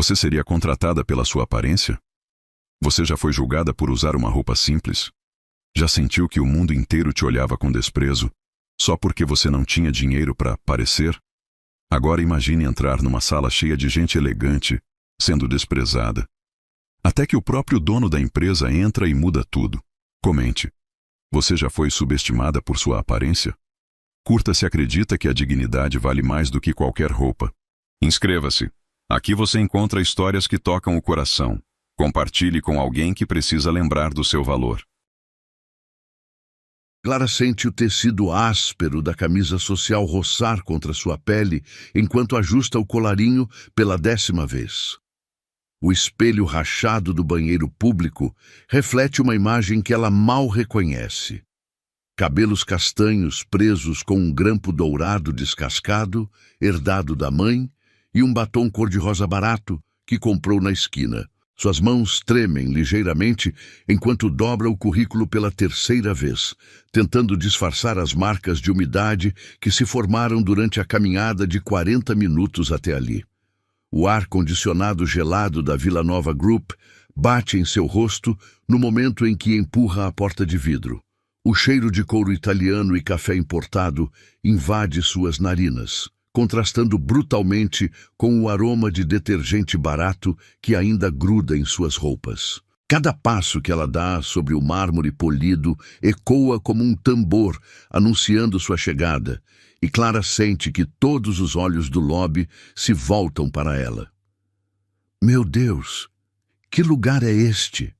Você seria contratada pela sua aparência? Você já foi julgada por usar uma roupa simples? Já sentiu que o mundo inteiro te olhava com desprezo, só porque você não tinha dinheiro para parecer? Agora imagine entrar numa sala cheia de gente elegante, sendo desprezada. Até que o próprio dono da empresa entra e muda tudo. Comente. Você já foi subestimada por sua aparência? Curta se acredita que a dignidade vale mais do que qualquer roupa. Inscreva-se. Aqui você encontra histórias que tocam o coração. Compartilhe com alguém que precisa lembrar do seu valor. Clara sente o tecido áspero da camisa social roçar contra sua pele enquanto ajusta o colarinho pela 10ª vez. O espelho rachado do banheiro público reflete uma imagem que ela mal reconhece. Cabelos castanhos presos com um grampo dourado descascado, herdado da mãe, e um batom cor-de-rosa barato que comprou na esquina. Suas mãos tremem ligeiramente enquanto dobra o currículo pela 3ª vez, tentando disfarçar as marcas de umidade que se formaram durante a caminhada de 40 minutos até ali. O ar-condicionado gelado da Vila Nova Group bate em seu rosto no momento em que empurra a porta de vidro. O cheiro de couro italiano e café importado invade suas narinas, contrastando brutalmente com o aroma de detergente barato que ainda gruda em suas roupas. Cada passo que ela dá sobre o mármore polido ecoa como um tambor, anunciando sua chegada, e Clara sente que todos os olhos do lobby se voltam para ela. Meu Deus, que lugar é este?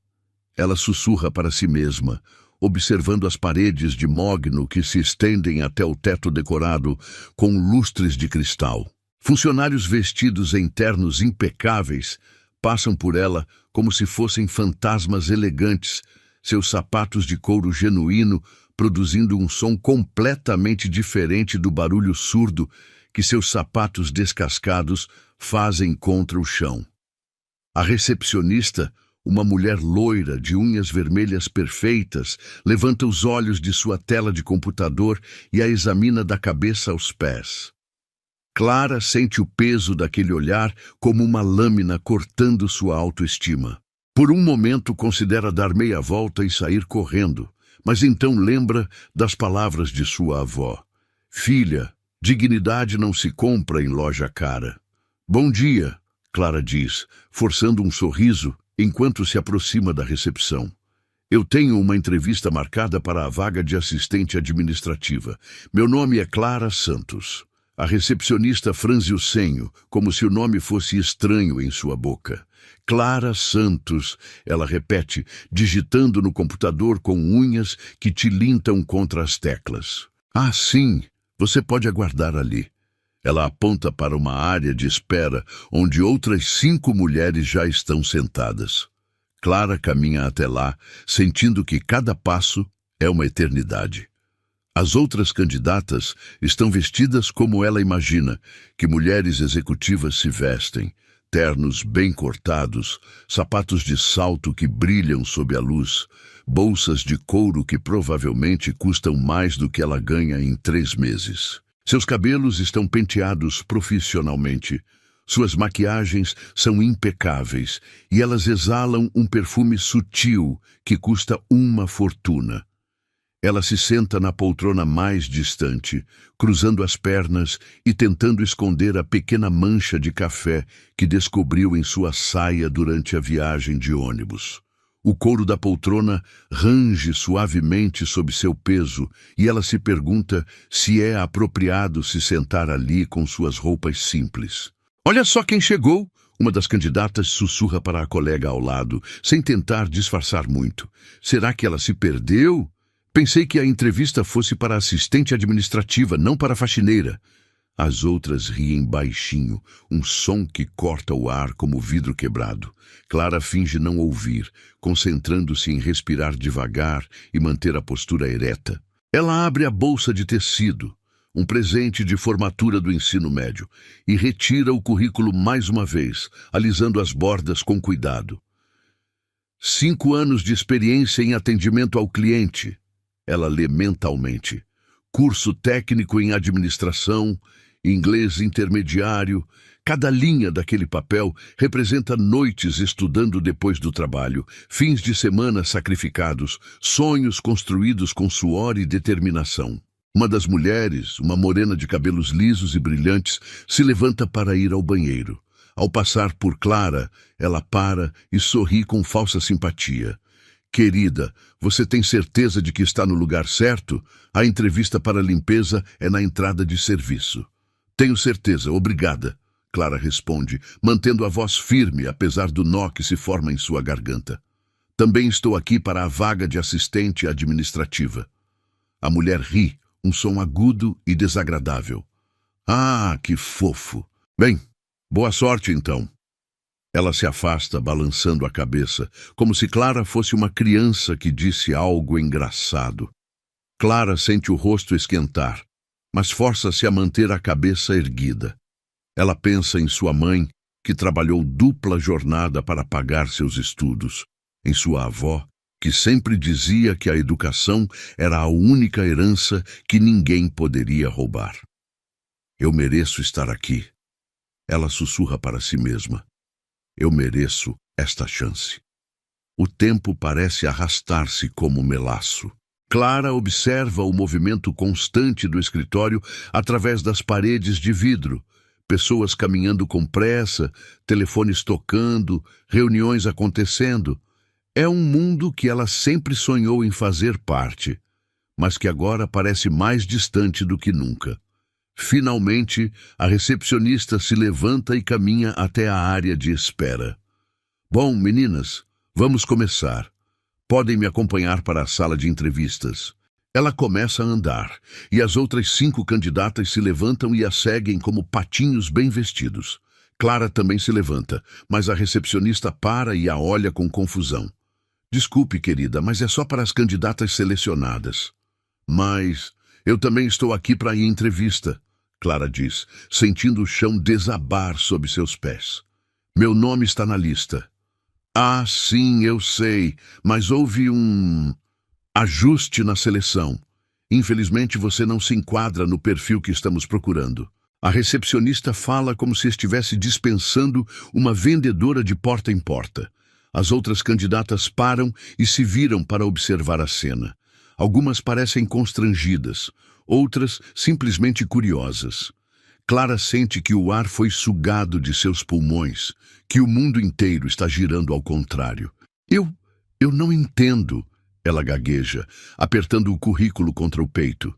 Ela sussurra para si mesma, observando as paredes de mogno que se estendem até o teto decorado com lustres de cristal. Funcionários vestidos em ternos impecáveis passam por ela como se fossem fantasmas elegantes, seus sapatos de couro genuíno produzindo um som completamente diferente do barulho surdo que seus sapatos descascados fazem contra o chão. A recepcionista, uma mulher loira de unhas vermelhas perfeitas, levanta os olhos de sua tela de computador e a examina da cabeça aos pés. Clara sente o peso daquele olhar como uma lâmina cortando sua autoestima. Por um momento considera dar meia volta e sair correndo, mas então lembra das palavras de sua avó. Filha, dignidade não se compra em loja cara. Bom dia, Clara diz, forçando um sorriso enquanto se aproxima da recepção. Eu tenho uma entrevista marcada para a vaga de assistente administrativa. Meu nome é Clara Santos. A recepcionista franze o senho, como se o nome fosse estranho em sua boca. Clara Santos, ela repete, digitando no computador com unhas que tilintam contra as teclas. Ah, sim, você pode aguardar ali. Ela aponta para uma área de espera onde outras 5 mulheres já estão sentadas. Clara caminha até lá, sentindo que cada passo é uma eternidade. As outras candidatas estão vestidas como ela imagina que mulheres executivas se vestem, ternos bem cortados, sapatos de salto que brilham sob a luz, bolsas de couro que provavelmente custam mais do que ela ganha em 3 meses. Seus cabelos estão penteados profissionalmente, suas maquiagens são impecáveis e elas exalam um perfume sutil que custa uma fortuna. Ela se senta na poltrona mais distante, cruzando as pernas e tentando esconder a pequena mancha de café que descobriu em sua saia durante a viagem de ônibus. O couro da poltrona range suavemente sob seu peso e ela se pergunta se é apropriado se sentar ali com suas roupas simples. Olha só quem chegou! Uma das candidatas sussurra para a colega ao lado, sem tentar disfarçar muito. Será que ela se perdeu? Pensei que a entrevista fosse para assistente administrativa, não para faxineira. As outras riem baixinho, um som que corta o ar como vidro quebrado. Clara finge não ouvir, concentrando-se em respirar devagar e manter a postura ereta. Ela abre a bolsa de tecido, um presente de formatura do ensino médio, e retira o currículo mais uma vez, alisando as bordas com cuidado. 5 anos de experiência em atendimento ao cliente. Ela lê mentalmente. Curso técnico em administração, inglês intermediário, Cada linha daquele papel representa noites estudando depois do trabalho, fins de semana sacrificados, sonhos construídos com suor e determinação. Uma das mulheres, uma morena de cabelos lisos e brilhantes, se levanta para ir ao banheiro. Ao passar por Clara, ela para e sorri com falsa simpatia. Querida, você tem certeza de que está no lugar certo? A entrevista para a limpeza é na entrada de serviço. Tenho certeza, obrigada. Clara responde, mantendo a voz firme, apesar do nó que se forma em sua garganta. Também estou aqui para a vaga de assistente administrativa. A mulher ri, um som agudo e desagradável. Ah, que fofo! Bem, boa sorte então. Ela se afasta, balançando a cabeça, como se Clara fosse uma criança que disse algo engraçado. Clara sente o rosto esquentar, mas força-se a manter a cabeça erguida. Ela pensa em sua mãe, que trabalhou dupla jornada para pagar seus estudos, em sua avó, que sempre dizia que a educação era a única herança que ninguém poderia roubar. Eu mereço estar aqui. Ela sussurra para si mesma. Eu mereço esta chance. O tempo parece arrastar-se como melaço. Clara observa o movimento constante do escritório através das paredes de vidro. Pessoas caminhando com pressa, telefones tocando, reuniões acontecendo. É um mundo que ela sempre sonhou em fazer parte, mas que agora parece mais distante do que nunca. Finalmente, a recepcionista se levanta e caminha até a área de espera. Bom, meninas, vamos começar. Podem me acompanhar para a sala de entrevistas. Ela começa a andar, e as outras 5 candidatas se levantam e a seguem como patinhos bem vestidos. Clara também se levanta, mas a recepcionista para e a olha com confusão. Desculpe, querida, mas é só para as candidatas selecionadas. Mas eu também estou aqui para ir à entrevista, Clara diz, sentindo o chão desabar sob seus pés. Meu nome está na lista. Ah, sim, eu sei, mas houve um ajuste na seleção. Infelizmente, você não se enquadra no perfil que estamos procurando. A recepcionista fala como se estivesse dispensando uma vendedora de porta em porta. As outras candidatas param e se viram para observar a cena. Algumas parecem constrangidas, outras simplesmente curiosas. Clara sente que o ar foi sugado de seus pulmões, que o mundo inteiro está girando ao contrário. Eu não entendo, ela gagueja, apertando o currículo contra o peito.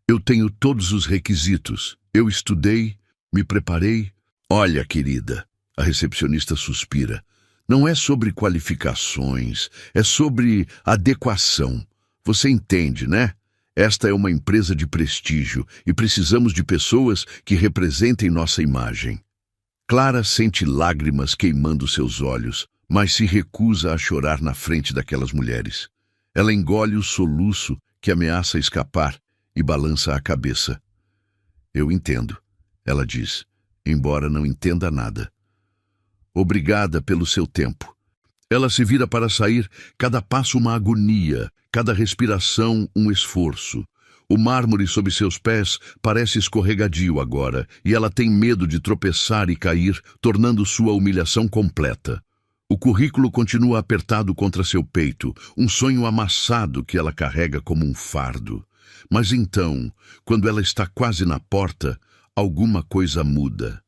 Eu tenho todos os requisitos. Eu estudei, me preparei. Olha, querida, a recepcionista suspira. Não é sobre qualificações, é sobre adequação. Você entende, né? Esta é uma empresa de prestígio e precisamos de pessoas que representem nossa imagem. Clara sente lágrimas queimando seus olhos, mas se recusa a chorar na frente daquelas mulheres. Ela engole o soluço que ameaça escapar e balança a cabeça. Eu entendo, ela diz, embora não entenda nada. Obrigada pelo seu tempo. Ela se vira para sair, cada passo uma agonia, cada respiração um esforço. O mármore sob seus pés parece escorregadio agora, e ela tem medo de tropeçar e cair, tornando sua humilhação completa. O currículo continua apertado contra seu peito, um sonho amassado que ela carrega como um fardo. Mas então, quando ela está quase na porta, alguma coisa muda.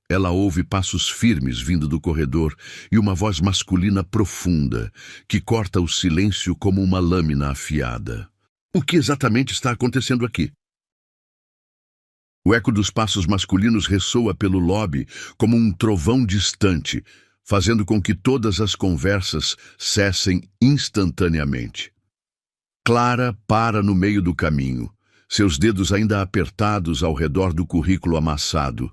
Ela ouve passos firmes vindo do corredor e uma voz masculina profunda, que corta o silêncio como uma lâmina afiada. O que exatamente está acontecendo aqui? O eco dos passos masculinos ressoa pelo lobby como um trovão distante, fazendo com que todas as conversas cessem instantaneamente. Clara para no meio do caminho, seus dedos ainda apertados ao redor do currículo amassado,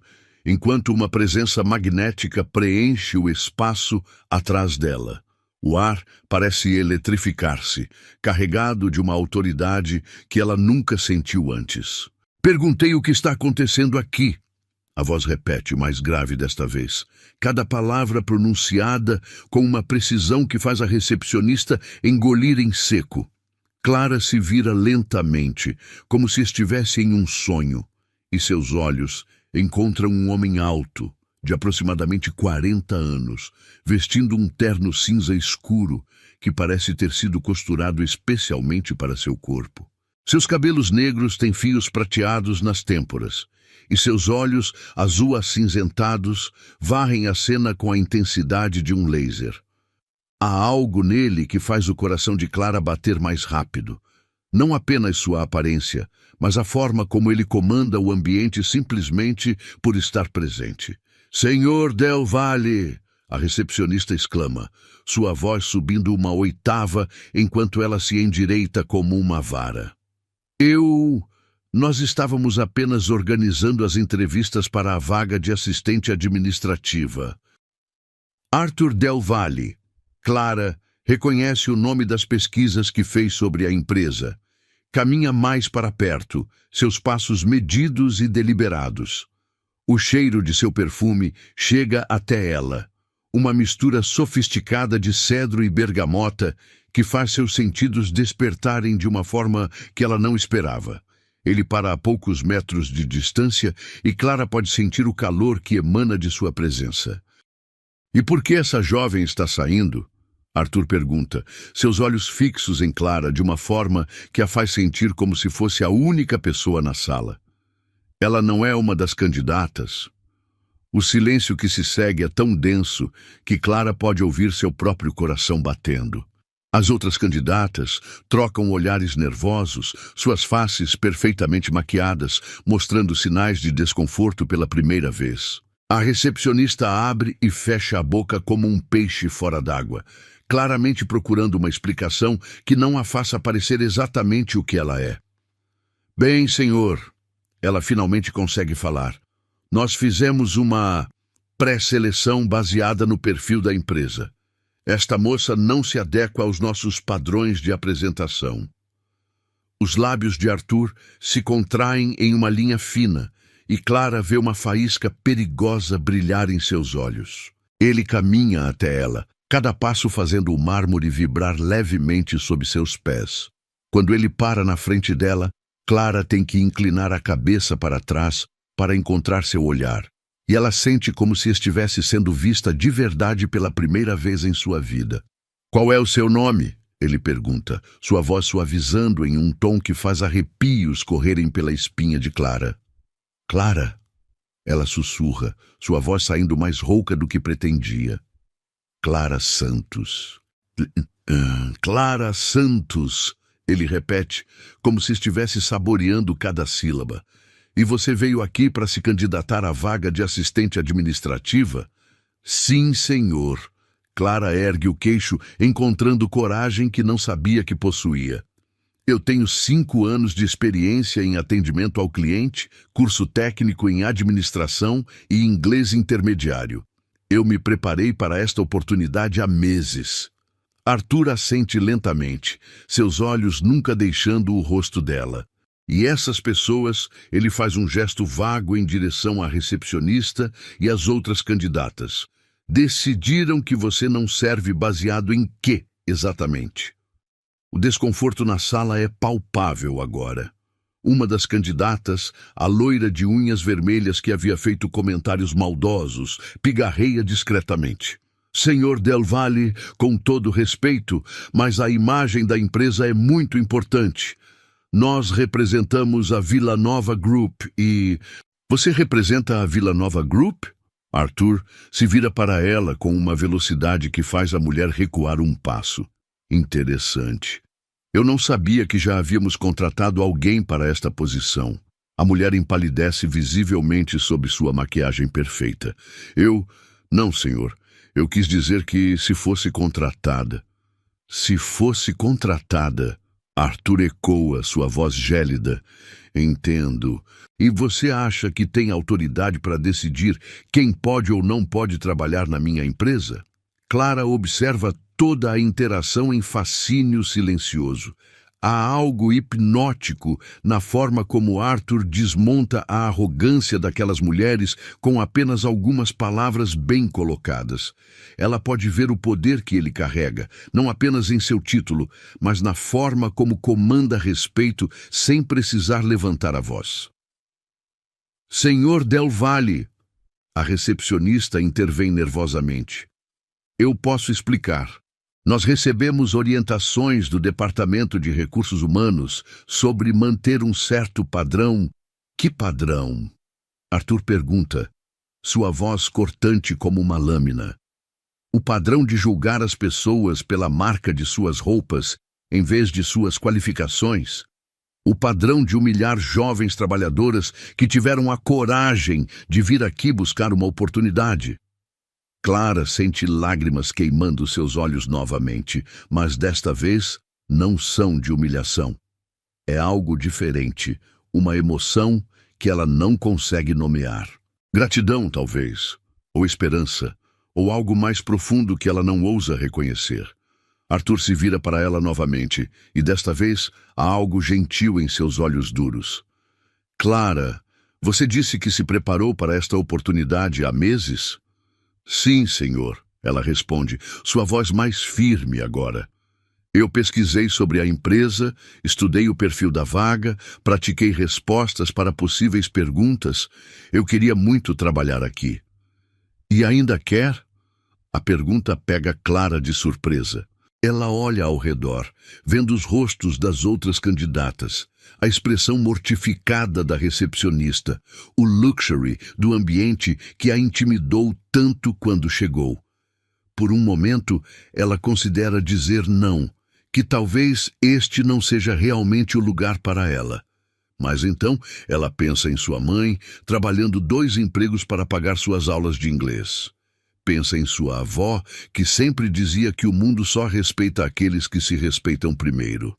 enquanto uma presença magnética preenche o espaço atrás dela. O ar parece eletrificar-se, carregado de uma autoridade que ela nunca sentiu antes. Perguntei o que está acontecendo aqui. A voz repete, mais grave desta vez, cada palavra pronunciada com uma precisão que faz a recepcionista engolir em seco. Clara se vira lentamente, como se estivesse em um sonho, e seus olhos encontram um homem alto, de aproximadamente 40 anos, vestindo um terno cinza escuro que parece ter sido costurado especialmente para seu corpo. Seus cabelos negros têm fios prateados nas têmporas, e seus olhos, azul acinzentados, varrem a cena com a intensidade de um laser. Há algo nele que faz o coração de Clara bater mais rápido. Não apenas sua aparência, mas a forma como ele comanda o ambiente simplesmente por estar presente. Senhor Del Valle! A recepcionista exclama, sua voz subindo uma oitava enquanto ela se endireita como uma vara. Nós estávamos apenas organizando as entrevistas para a vaga de assistente administrativa. Arthur Del Valle. Clara reconhece o nome das pesquisas que fez sobre a empresa. Caminha mais para perto, seus passos medidos e deliberados. O cheiro de seu perfume chega até ela. Uma mistura sofisticada de cedro e bergamota que faz seus sentidos despertarem de uma forma que ela não esperava. Ele para a poucos metros de distância e Clara pode sentir o calor que emana de sua presença. E por que essa jovem está saindo? Arthur pergunta, seus olhos fixos em Clara de uma forma que a faz sentir como se fosse a única pessoa na sala. Ela não é uma das candidatas. O silêncio que se segue é tão denso que Clara pode ouvir seu próprio coração batendo. As outras candidatas trocam olhares nervosos, suas faces perfeitamente maquiadas, mostrando sinais de desconforto pela primeira vez. A recepcionista abre e fecha a boca como um peixe fora d'água, claramente procurando uma explicação que não a faça parecer exatamente o que ela é. Bem, senhor, ela finalmente consegue falar. Nós fizemos uma pré-seleção baseada no perfil da empresa. Esta moça não se adequa aos nossos padrões de apresentação. Os lábios de Arthur se contraem em uma linha fina e Clara vê uma faísca perigosa brilhar em seus olhos. Ele caminha até ela, cada passo fazendo o mármore vibrar levemente sob seus pés. Quando ele para na frente dela, Clara tem que inclinar a cabeça para trás para encontrar seu olhar. E ela sente como se estivesse sendo vista de verdade pela primeira vez em sua vida. Qual é o seu nome? Ele pergunta, sua voz suavizando em um tom que faz arrepios correrem pela espinha de Clara. Clara? Ela sussurra, sua voz saindo mais rouca do que pretendia. Clara Santos. Clara Santos, ele repete, como se estivesse saboreando cada sílaba. E você veio aqui para se candidatar à vaga de assistente administrativa? Sim, senhor. Clara ergue o queixo, encontrando coragem que não sabia que possuía. Eu tenho 5 anos de experiência em atendimento ao cliente, curso técnico em administração e inglês intermediário. Eu me preparei para esta oportunidade há meses. Arthur assente lentamente, seus olhos nunca deixando o rosto dela. E essas pessoas, ele faz um gesto vago em direção à recepcionista e às outras candidatas. Decidiram que você não serve baseado em quê, exatamente? O desconforto na sala é palpável agora. Uma das candidatas, a loira de unhas vermelhas que havia feito comentários maldosos, pigarreia discretamente. Senhor Del Valle, com todo respeito, mas a imagem da empresa é muito importante. Nós representamos a Vila Nova Group e... Você representa a Vila Nova Group? Arthur se vira para ela com uma velocidade que faz a mulher recuar um passo. Interessante. Eu não sabia que já havíamos contratado alguém para esta posição. A mulher empalidece visivelmente sob sua maquiagem perfeita. Não, senhor. Eu quis dizer que se fosse contratada. Se fosse contratada... Arthur ecoa, sua voz gélida. Entendo. E você acha que tem autoridade para decidir quem pode ou não pode trabalhar na minha empresa? Clara observa toda a interação em fascínio silencioso. Há algo hipnótico na forma como Arthur desmonta a arrogância daquelas mulheres com apenas algumas palavras bem colocadas. Ela pode ver o poder que ele carrega, não apenas em seu título, mas na forma como comanda respeito sem precisar levantar a voz. Senhor Del Valle, A recepcionista intervém nervosamente. Eu posso explicar. Nós recebemos orientações do Departamento de Recursos Humanos sobre manter um certo padrão. Que padrão? Arthur pergunta, sua voz cortante como uma lâmina. O padrão de julgar as pessoas pela marca de suas roupas, em vez de suas qualificações. O padrão de humilhar jovens trabalhadoras que tiveram a coragem de vir aqui buscar uma oportunidade. Clara sente lágrimas queimando seus olhos novamente, mas desta vez não são de humilhação. É algo diferente, uma emoção que ela não consegue nomear. Gratidão, talvez, ou esperança, ou algo mais profundo que ela não ousa reconhecer. Arthur se vira para ela novamente, e desta vez há algo gentil em seus olhos duros. Clara, você disse que se preparou para esta oportunidade há meses? Sim, senhor, ela responde, sua voz mais firme agora. Eu pesquisei sobre a empresa, estudei o perfil da vaga, pratiquei respostas para possíveis perguntas. Eu queria muito trabalhar aqui. E ainda quer? A pergunta pega Clara de surpresa. Ela olha ao redor, vendo os rostos das outras candidatas, a expressão mortificada da recepcionista, o luxury do ambiente que a intimidou tanto quando chegou. Por um momento, ela considera dizer não, que talvez este não seja realmente o lugar para ela. Mas então, ela pensa em sua mãe, trabalhando 2 empregos para pagar suas aulas de inglês. Pensa em sua avó, que sempre dizia que o mundo só respeita aqueles que se respeitam primeiro.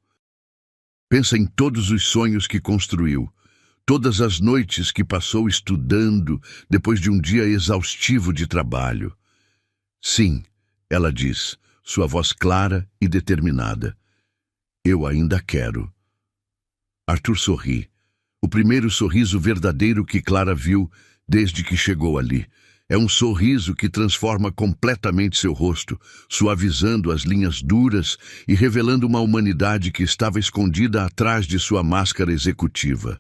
Pensa em todos os sonhos que construiu, todas as noites que passou estudando depois de um dia exaustivo de trabalho. Sim, ela diz, sua voz clara e determinada. Eu ainda quero. Arthur sorri. O primeiro sorriso verdadeiro que Clara viu desde que chegou ali. É um sorriso que transforma completamente seu rosto, suavizando as linhas duras e revelando uma humanidade que estava escondida atrás de sua máscara executiva.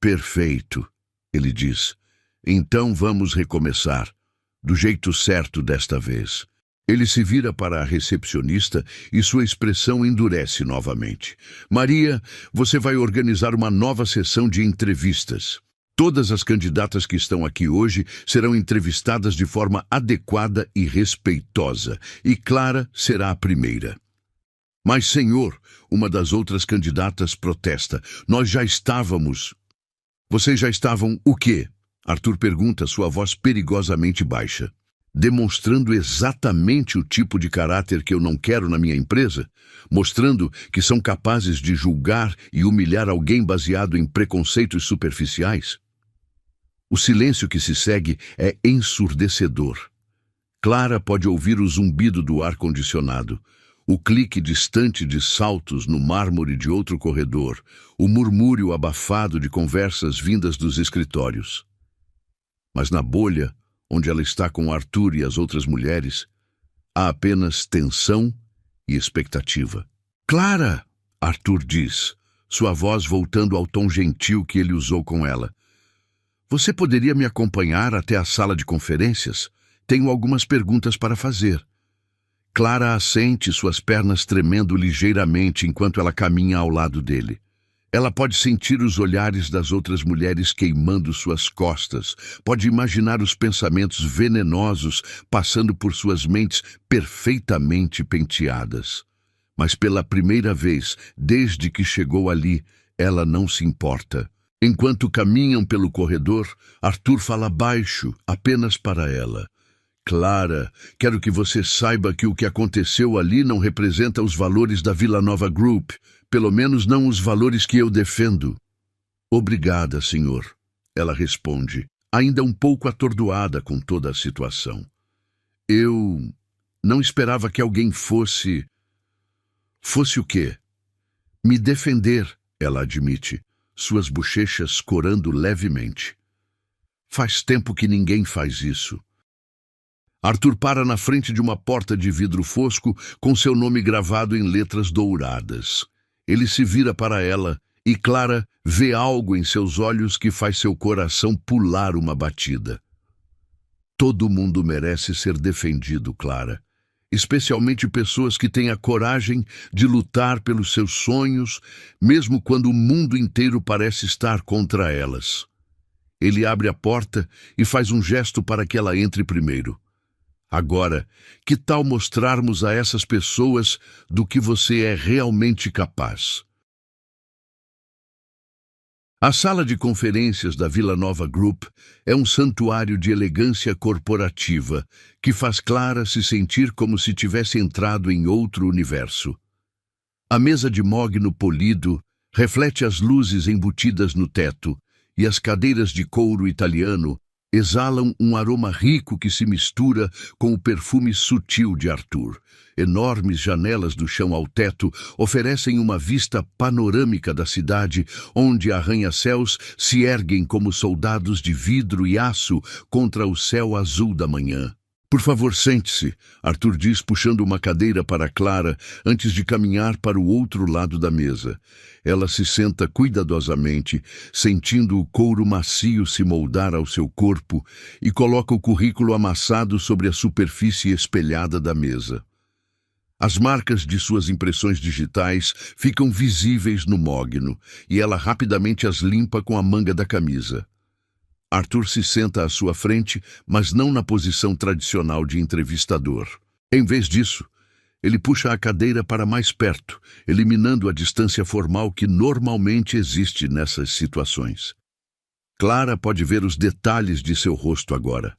Perfeito, ele diz. Então vamos recomeçar, do jeito certo desta vez. Ele se vira para a recepcionista e sua expressão endurece novamente. Maria, você vai organizar uma nova sessão de entrevistas. Todas as candidatas que estão aqui hoje serão entrevistadas de forma adequada e respeitosa, e Clara será a primeira. Mas, senhor, uma das outras candidatas protesta, nós já estávamos... Vocês já estavam o quê? Arthur pergunta, sua voz perigosamente baixa. Demonstrando exatamente o tipo de caráter que eu não quero na minha empresa? Mostrando que são capazes de julgar e humilhar alguém baseado em preconceitos superficiais? O silêncio que se segue é ensurdecedor. Clara pode ouvir o zumbido do ar-condicionado, o clique distante de saltos no mármore de outro corredor, o murmúrio abafado de conversas vindas dos escritórios. Mas na bolha, onde ela está com Arthur e as outras mulheres, há apenas tensão e expectativa. Clara, Arthur diz, sua voz voltando ao tom gentil que ele usou com ela. Você poderia me acompanhar até a sala de conferências? Tenho algumas perguntas para fazer. Clara assente, suas pernas tremendo ligeiramente enquanto ela caminha ao lado dele. Ela pode sentir os olhares das outras mulheres queimando suas costas, pode imaginar os pensamentos venenosos passando por suas mentes perfeitamente penteadas. Mas pela primeira vez, desde que chegou ali, ela não se importa. Enquanto caminham pelo corredor, Arthur fala baixo, apenas para ela. Clara, quero que você saiba que o que aconteceu ali não representa os valores da Vila Nova Group, pelo menos não os valores que eu defendo. Obrigada, senhor, ela responde, ainda um pouco atordoada com toda a situação. Eu não esperava que alguém fosse... Fosse o quê? Me defender, ela admite, suas bochechas corando levemente. Faz tempo que ninguém faz isso. Arthur para na frente de uma porta de vidro fosco com seu nome gravado em letras douradas. Ele se vira para ela e Clara vê algo em seus olhos que faz seu coração pular uma batida. Todo mundo merece ser defendido, Clara. Especialmente pessoas que têm a coragem de lutar pelos seus sonhos, mesmo quando o mundo inteiro parece estar contra elas. Ele abre a porta e faz um gesto para que ela entre primeiro. Agora, que tal mostrarmos a essas pessoas do que você é realmente capaz? A sala de conferências da Vila Nova Group é um santuário de elegância corporativa que faz Clara se sentir como se tivesse entrado em outro universo. A mesa de mogno polido reflete as luzes embutidas no teto e as cadeiras de couro italiano exalam um aroma rico que se mistura com o perfume sutil de Arthur. Enormes janelas do chão ao teto oferecem uma vista panorâmica da cidade, onde arranha-céus se erguem como soldados de vidro e aço contra o céu azul da manhã. Por favor, sente-se, Arthur diz, puxando uma cadeira para Clara antes de caminhar para o outro lado da mesa. Ela se senta cuidadosamente, sentindo o couro macio se moldar ao seu corpo, e coloca o currículo amassado sobre a superfície espelhada da mesa. As marcas de suas impressões digitais ficam visíveis no mogno, e ela rapidamente as limpa com a manga da camisa. Arthur se senta à sua frente, mas não na posição tradicional de entrevistador. Em vez disso, ele puxa a cadeira para mais perto, eliminando a distância formal que normalmente existe nessas situações. Clara pode ver os detalhes de seu rosto agora.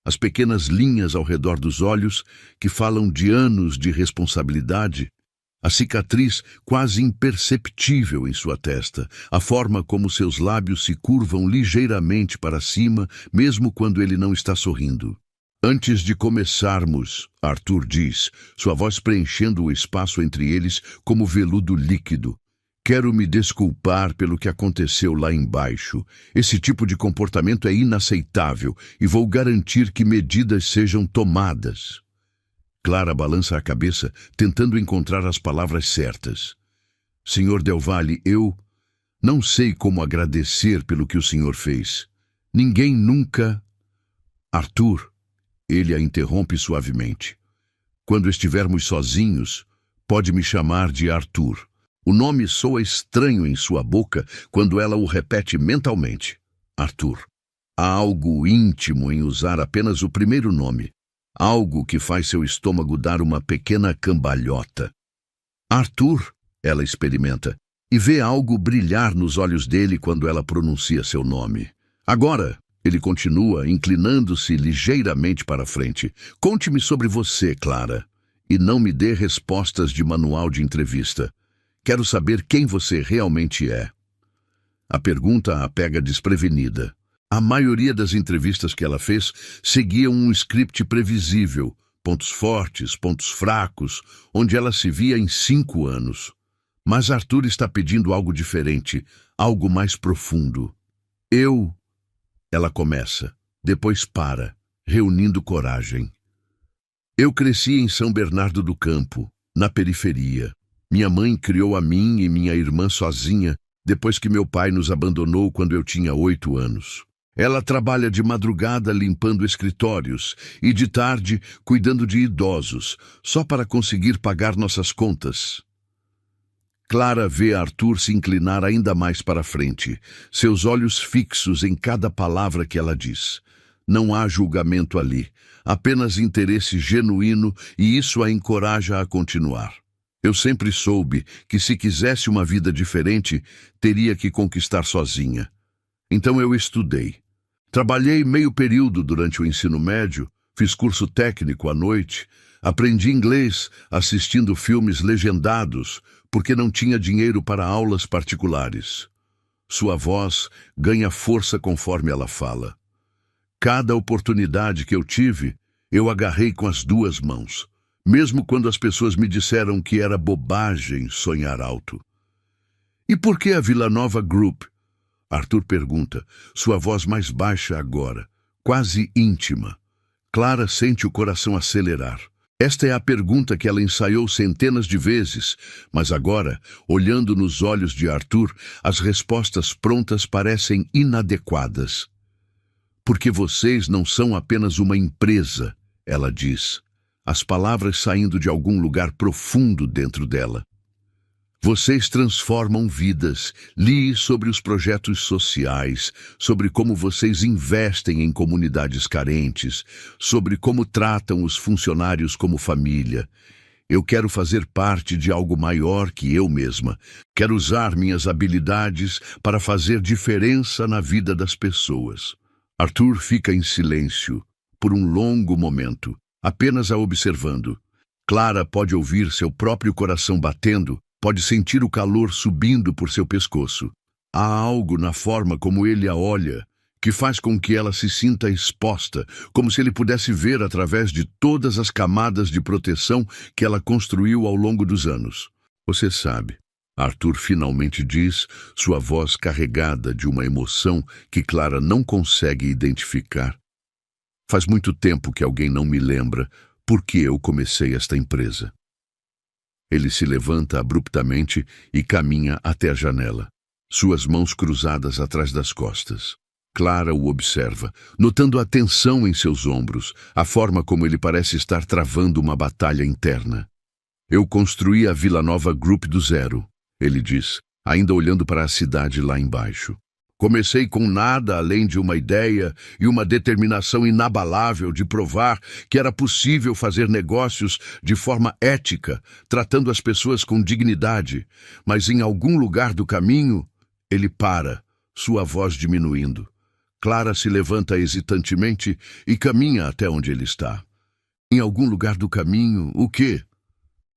As pequenas linhas ao redor dos olhos, que falam de anos de responsabilidade, a cicatriz quase imperceptível em sua testa, a forma como seus lábios se curvam ligeiramente para cima, mesmo quando ele não está sorrindo. Antes de começarmos, Arthur diz, sua voz preenchendo o espaço entre eles como veludo líquido. Quero me desculpar pelo que aconteceu lá embaixo. Esse tipo de comportamento é inaceitável e vou garantir que medidas sejam tomadas. Clara balança a cabeça, tentando encontrar as palavras certas. Senhor Del Valle, eu não sei como agradecer pelo que o senhor fez. Ninguém nunca... Arthur, ele a interrompe suavemente. Quando estivermos sozinhos, pode me chamar de Arthur. O nome soa estranho em sua boca quando ela o repete mentalmente. Arthur. Há algo íntimo em usar apenas o primeiro nome. Algo que faz seu estômago dar uma pequena cambalhota. Arthur, ela experimenta, e vê algo brilhar nos olhos dele quando ela pronuncia seu nome. Agora, ele continua, inclinando-se ligeiramente para frente. Conte-me sobre você, Clara, e não me dê respostas de manual de entrevista. Quero saber quem você realmente é. A pergunta a pega desprevenida. A maioria das entrevistas que ela fez seguiam um script previsível, pontos fortes, pontos fracos, onde ela se via em 5 anos. Mas Arthur está pedindo algo diferente, algo mais profundo. Ela começa, depois para, reunindo coragem. Eu cresci em São Bernardo do Campo, na periferia. Minha mãe criou a mim e minha irmã sozinha, depois que meu pai nos abandonou quando eu tinha 8 anos. Ela trabalha de madrugada limpando escritórios e de tarde cuidando de idosos, só para conseguir pagar nossas contas. Clara vê Arthur se inclinar ainda mais para frente, seus olhos fixos em cada palavra que ela diz. Não há julgamento ali, apenas interesse genuíno, e isso a encoraja a continuar. Eu sempre soube que se quisesse uma vida diferente, teria que conquistar sozinha. Então eu estudei. Trabalhei meio período durante o ensino médio, fiz curso técnico à noite, aprendi inglês assistindo filmes legendados, porque não tinha dinheiro para aulas particulares. Sua voz ganha força conforme ela fala. Cada oportunidade que eu tive, eu agarrei com as 2 mãos, mesmo quando as pessoas me disseram que era bobagem sonhar alto. E por que a Vila Nova Group? Arthur pergunta, sua voz mais baixa agora, quase íntima. Clara sente o coração acelerar. Esta é a pergunta que ela ensaiou centenas de vezes, mas agora, olhando nos olhos de Arthur, as respostas prontas parecem inadequadas. Porque vocês não são apenas uma empresa, ela diz, as palavras saindo de algum lugar profundo dentro dela. Vocês transformam vidas. Li sobre os projetos sociais, sobre como vocês investem em comunidades carentes, sobre como tratam os funcionários como família. Eu quero fazer parte de algo maior que eu mesma. Quero usar minhas habilidades para fazer diferença na vida das pessoas. Arthur fica em silêncio por um longo momento, apenas a observando. Clara pode ouvir seu próprio coração batendo, pode sentir o calor subindo por seu pescoço. Há algo na forma como ele a olha que faz com que ela se sinta exposta, como se ele pudesse ver através de todas as camadas de proteção que ela construiu ao longo dos anos. Você sabe, Arthur finalmente diz, sua voz carregada de uma emoção que Clara não consegue identificar. Faz muito tempo que alguém não me lembra por que eu comecei esta empresa. Ele se levanta abruptamente e caminha até a janela, suas mãos cruzadas atrás das costas. Clara o observa, notando a tensão em seus ombros, a forma como ele parece estar travando uma batalha interna. Eu construí a Vila Nova Group do zero, ele diz, ainda olhando para a cidade lá embaixo. Comecei com nada além de uma ideia e uma determinação inabalável de provar que era possível fazer negócios de forma ética, tratando as pessoas com dignidade. Mas em algum lugar do caminho, ele para, sua voz diminuindo. Clara se levanta hesitantemente e caminha até onde ele está. Em algum lugar do caminho, o quê?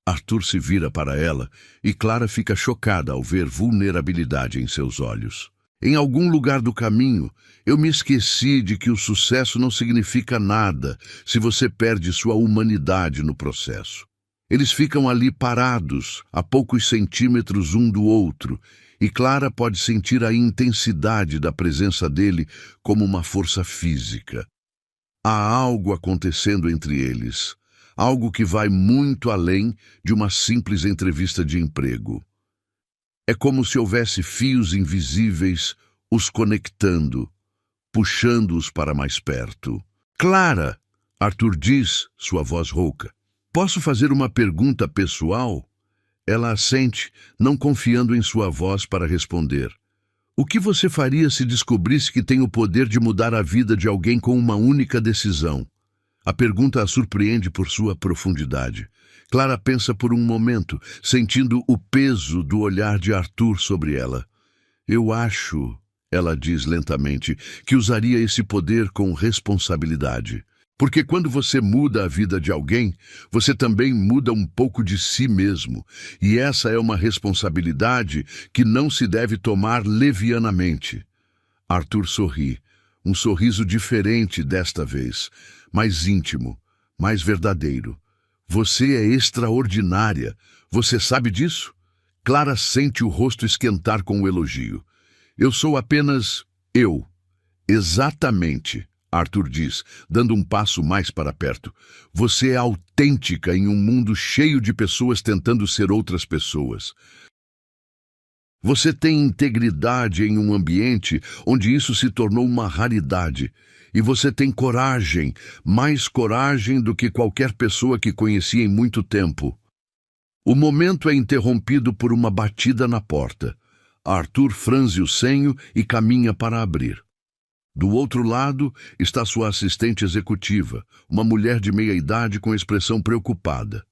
Arthur se vira para ela e Clara fica chocada ao ver vulnerabilidade em seus olhos. Em algum lugar do caminho, eu me esqueci de que o sucesso não significa nada se você perde sua humanidade no processo. Eles ficam ali parados, a poucos centímetros um do outro, e Clara pode sentir a intensidade da presença dele como uma força física. Há algo acontecendo entre eles, algo que vai muito além de uma simples entrevista de emprego. É como se houvesse fios invisíveis os conectando, puxando-os para mais perto. Clara, Arthur diz, sua voz rouca. Posso fazer uma pergunta pessoal? Ela assente, não confiando em sua voz para responder. O que você faria se descobrisse que tem o poder de mudar a vida de alguém com uma única decisão? A pergunta a surpreende por sua profundidade. Clara pensa por um momento, sentindo o peso do olhar de Arthur sobre ela. Eu acho, ela diz lentamente, que usaria esse poder com responsabilidade. Porque quando você muda a vida de alguém, você também muda um pouco de si mesmo. E essa é uma responsabilidade que não se deve tomar levianamente. Arthur sorri, um sorriso diferente desta vez, mais íntimo, mais verdadeiro. Você é extraordinária. Você sabe disso? Clara sente o rosto esquentar com o elogio. Eu sou apenas eu. Exatamente, Arthur diz, dando um passo mais para perto. Você é autêntica em um mundo cheio de pessoas tentando ser outras pessoas. Você tem integridade em um ambiente onde isso se tornou uma raridade. E você tem coragem, mais coragem do que qualquer pessoa que conheci em muito tempo. O momento é interrompido por uma batida na porta. Arthur franze o senho e caminha para abrir. Do outro lado está sua assistente executiva, uma mulher de meia-idade com expressão preocupada.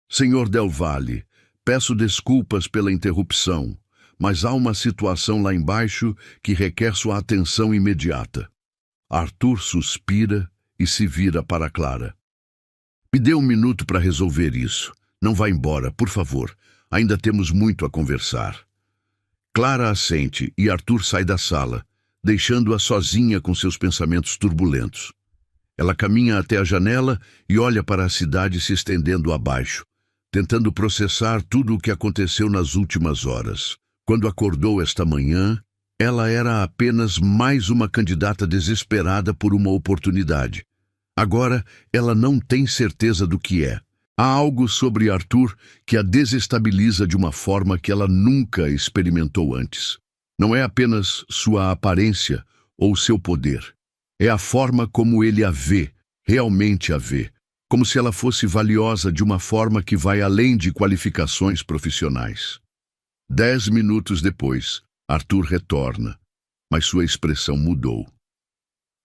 Senhor Del Valle, peço desculpas pela interrupção, mas há uma situação lá embaixo que requer sua atenção imediata. Arthur suspira e se vira para Clara. Me dê um minuto para resolver isso. Não vá embora, por favor. Ainda temos muito a conversar. Clara assente e Arthur sai da sala, deixando-a sozinha com seus pensamentos turbulentos. Ela caminha até a janela e olha para a cidade se estendendo abaixo, tentando processar tudo o que aconteceu nas últimas horas. Quando acordou esta manhã, ela era apenas mais uma candidata desesperada por uma oportunidade. Agora, ela não tem certeza do que é. Há algo sobre Arthur que a desestabiliza de uma forma que ela nunca experimentou antes. Não é apenas sua aparência ou seu poder. É a forma como ele a vê, realmente a vê, como se ela fosse valiosa de uma forma que vai além de qualificações profissionais. 10 minutos depois, Arthur retorna, mas sua expressão mudou.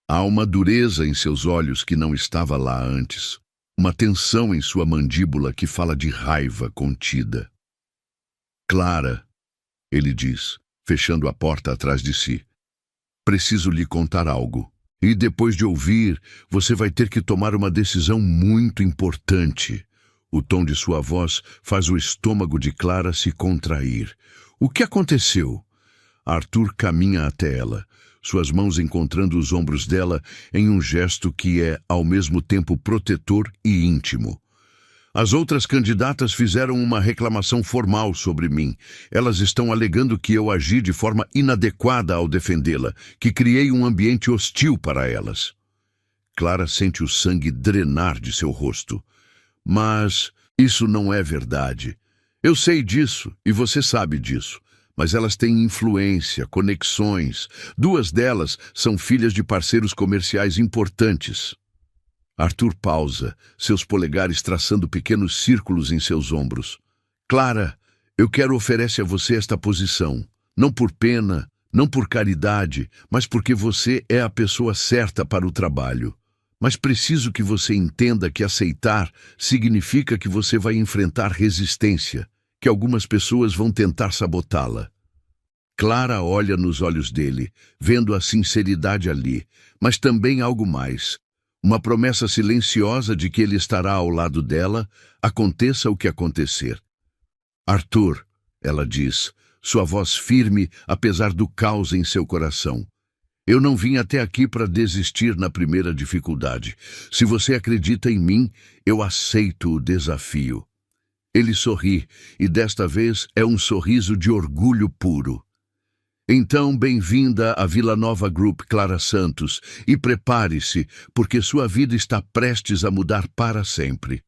Há uma dureza em seus olhos que não estava lá antes, uma tensão em sua mandíbula que fala de raiva contida. Clara, ele diz, fechando a porta atrás de si, preciso lhe contar algo. E depois de ouvir, você vai ter que tomar uma decisão muito importante. O tom de sua voz faz o estômago de Clara se contrair. O que aconteceu? Arthur caminha até ela, suas mãos encontrando os ombros dela em um gesto que é, ao mesmo tempo, protetor e íntimo. As outras candidatas fizeram uma reclamação formal sobre mim. Elas estão alegando que eu agi de forma inadequada ao defendê-la, que criei um ambiente hostil para elas. Clara sente o sangue drenar de seu rosto. Mas isso não é verdade. Eu sei disso e você sabe disso. Mas elas têm influência, conexões. 2 delas são filhas de parceiros comerciais importantes. Arthur pausa, seus polegares traçando pequenos círculos em seus ombros. Clara, eu quero oferecer a você esta posição. Não por pena, não por caridade, mas porque você é a pessoa certa para o trabalho. Mas preciso que você entenda que aceitar significa que você vai enfrentar resistência, que algumas pessoas vão tentar sabotá-la. Clara olha nos olhos dele, vendo a sinceridade ali, mas também algo mais. Uma promessa silenciosa de que ele estará ao lado dela, aconteça o que acontecer. Arthur, ela diz, sua voz firme apesar do caos em seu coração. Eu não vim até aqui para desistir na primeira dificuldade. Se você acredita em mim, eu aceito o desafio. Ele sorri, e desta vez é um sorriso de orgulho puro. Então, bem-vinda à Vila Nova Group, Clara Santos, e prepare-se, porque sua vida está prestes a mudar para sempre.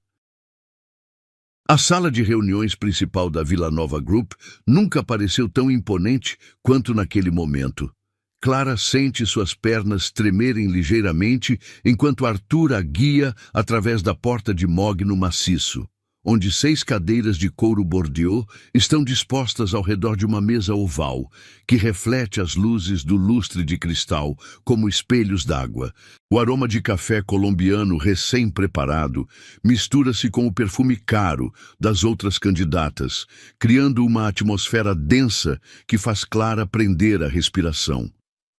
A sala de reuniões principal da Vila Nova Group nunca pareceu tão imponente quanto naquele momento. Clara sente suas pernas tremerem ligeiramente enquanto Arthur a guia através da porta de mogno maciço, onde 6 cadeiras de couro bordeaux estão dispostas ao redor de uma mesa oval, que reflete as luzes do lustre de cristal como espelhos d'água. O aroma de café colombiano recém-preparado mistura-se com o perfume caro das outras candidatas, criando uma atmosfera densa que faz Clara prender a respiração.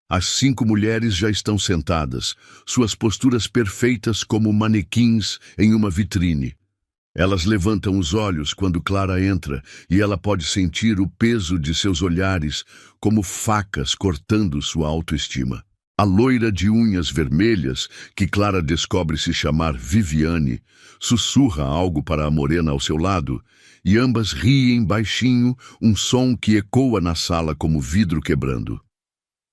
As 5 mulheres já estão sentadas, suas posturas perfeitas como manequins em uma vitrine. Elas levantam os olhos quando Clara entra e ela pode sentir o peso de seus olhares como facas cortando sua autoestima. A loira de unhas vermelhas, que Clara descobre se chamar Viviane, sussurra algo para a morena ao seu lado e ambas riem baixinho, um som que ecoa na sala como vidro quebrando.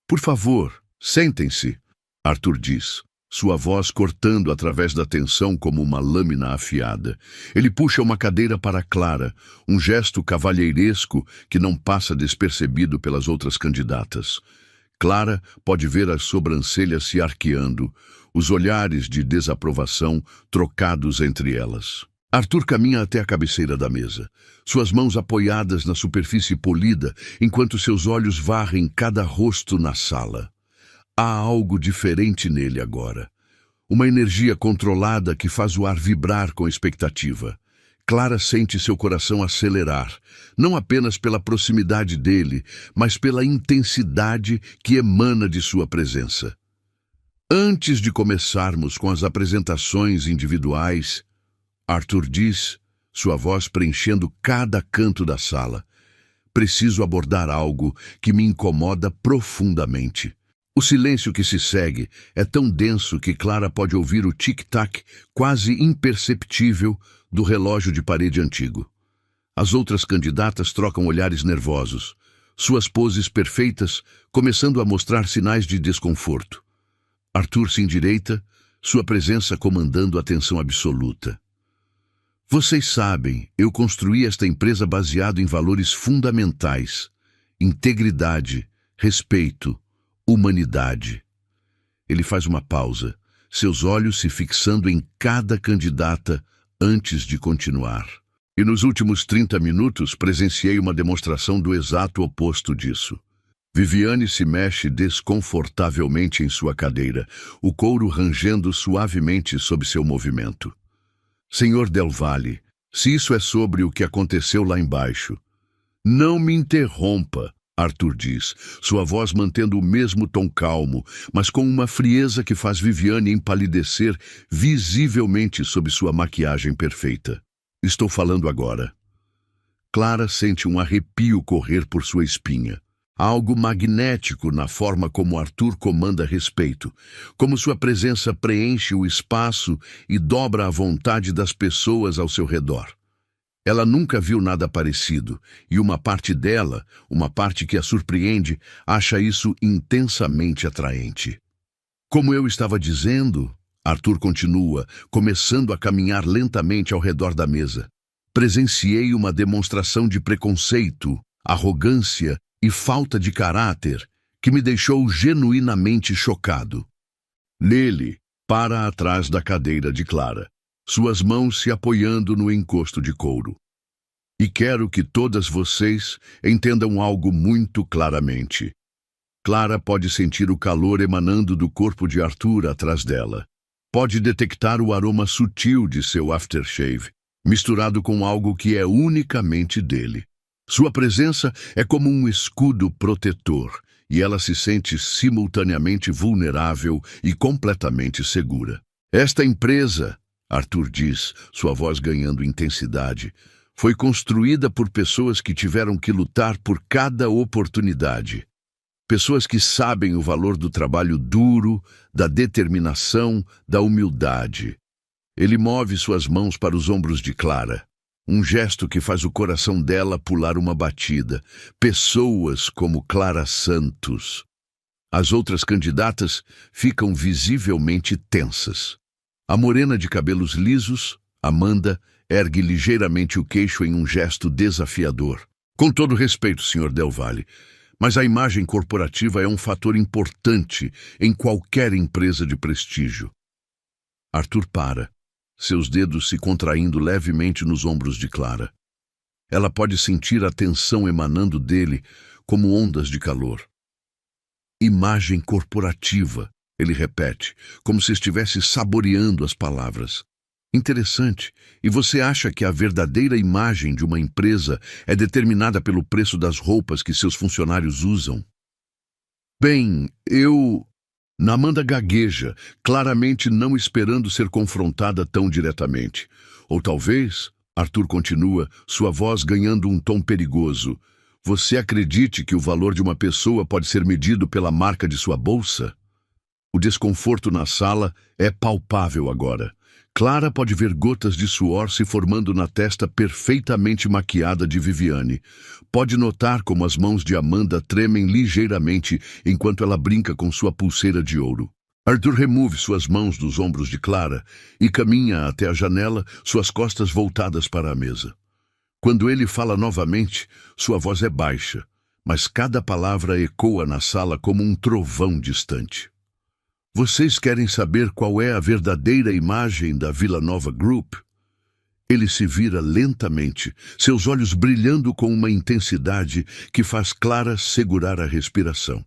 Por favor, sentem-se, Arthur diz. Sua voz cortando através da tensão como uma lâmina afiada. Ele puxa uma cadeira para Clara, um gesto cavalheiresco que não passa despercebido pelas outras candidatas. Clara pode ver as sobrancelhas se arqueando, os olhares de desaprovação trocados entre elas. Arthur caminha até a cabeceira da mesa, suas mãos apoiadas na superfície polida, enquanto seus olhos varrem cada rosto na sala. Há algo diferente nele agora. Uma energia controlada que faz o ar vibrar com expectativa. Clara sente seu coração acelerar, não apenas pela proximidade dele, mas pela intensidade que emana de sua presença. Antes de começarmos com as apresentações individuais, Arthur diz, sua voz preenchendo cada canto da sala, preciso abordar algo que me incomoda profundamente. O silêncio que se segue é tão denso que Clara pode ouvir o tic-tac quase imperceptível do relógio de parede antigo. As outras candidatas trocam olhares nervosos, suas poses perfeitas começando a mostrar sinais de desconforto. Arthur se endireita, sua presença comandando a atenção absoluta. Vocês sabem, eu construí esta empresa baseado em valores fundamentais: integridade, respeito, humanidade. Ele faz uma pausa, seus olhos se fixando em cada candidata antes de continuar. E nos últimos 30 minutos presenciei uma demonstração do exato oposto disso. Viviane se mexe desconfortavelmente em sua cadeira, o couro rangendo suavemente sob seu movimento. Senhor Del Valle, se isso é sobre o que aconteceu lá embaixo... Não me interrompa, Arthur diz, sua voz mantendo o mesmo tom calmo, mas com uma frieza que faz Viviane empalidecer visivelmente sob sua maquiagem perfeita. Estou falando agora. Clara sente um arrepio correr por sua espinha. Há algo magnético na forma como Arthur comanda respeito, como sua presença preenche o espaço e dobra a vontade das pessoas ao seu redor. Ela nunca viu nada parecido, e uma parte dela, uma parte que a surpreende, acha isso intensamente atraente. Como eu estava dizendo, Arthur continua, começando a caminhar lentamente ao redor da mesa. Presenciei uma demonstração de preconceito, arrogância e falta de caráter que me deixou genuinamente chocado. Nele, para atrás da cadeira de Clara, suas mãos se apoiando no encosto de couro. E quero que todas vocês entendam algo muito claramente. Clara pode sentir o calor emanando do corpo de Arthur atrás dela. Pode detectar o aroma sutil de seu aftershave, misturado com algo que é unicamente dele. Sua presença é como um escudo protetor, e ela se sente simultaneamente vulnerável e completamente segura. Esta empresa, Arthur diz, sua voz ganhando intensidade, foi construída por pessoas que tiveram que lutar por cada oportunidade. Pessoas que sabem o valor do trabalho duro, da determinação, da humildade. Ele move suas mãos para os ombros de Clara. Um gesto que faz o coração dela pular uma batida. Pessoas como Clara Santos. As outras candidatas ficam visivelmente tensas. A morena de cabelos lisos, Amanda, ergue ligeiramente o queixo em um gesto desafiador. Com todo respeito, Sr. Del Valle, mas a imagem corporativa é um fator importante em qualquer empresa de prestígio. Arthur para, seus dedos se contraindo levemente nos ombros de Clara. Ela pode sentir a tensão emanando dele como ondas de calor. Imagem corporativa, ele repete, como se estivesse saboreando as palavras. Interessante. E você acha que a verdadeira imagem de uma empresa é determinada pelo preço das roupas que seus funcionários usam? Bem, Amanda gagueja, claramente não esperando ser confrontada tão diretamente. Ou talvez, Arthur continua, sua voz ganhando um tom perigoso, você acredite que o valor de uma pessoa pode ser medido pela marca de sua bolsa? O desconforto na sala é palpável agora. Clara pode ver gotas de suor se formando na testa perfeitamente maquiada de Viviane. Pode notar como as mãos de Amanda tremem ligeiramente enquanto ela brinca com sua pulseira de ouro. Arthur remove suas mãos dos ombros de Clara e caminha até a janela, suas costas voltadas para a mesa. Quando ele fala novamente, sua voz é baixa, mas cada palavra ecoa na sala como um trovão distante. Vocês querem saber qual é a verdadeira imagem da Vila Nova Group? Ele se vira lentamente, seus olhos brilhando com uma intensidade que faz Clara segurar a respiração.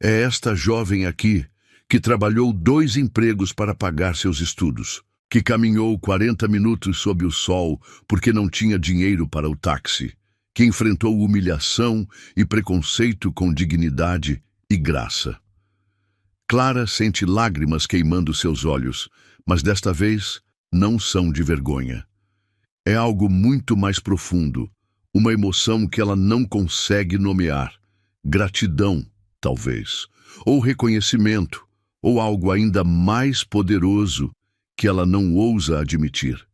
É esta jovem aqui que trabalhou 2 empregos para pagar seus estudos, que caminhou 40 minutos sob o sol porque não tinha dinheiro para o táxi, que enfrentou humilhação e preconceito com dignidade e graça. Clara sente lágrimas queimando seus olhos, mas desta vez não são de vergonha. É algo muito mais profundo, uma emoção que ela não consegue nomear. Gratidão, talvez, ou reconhecimento, ou algo ainda mais poderoso que ela não ousa admitir.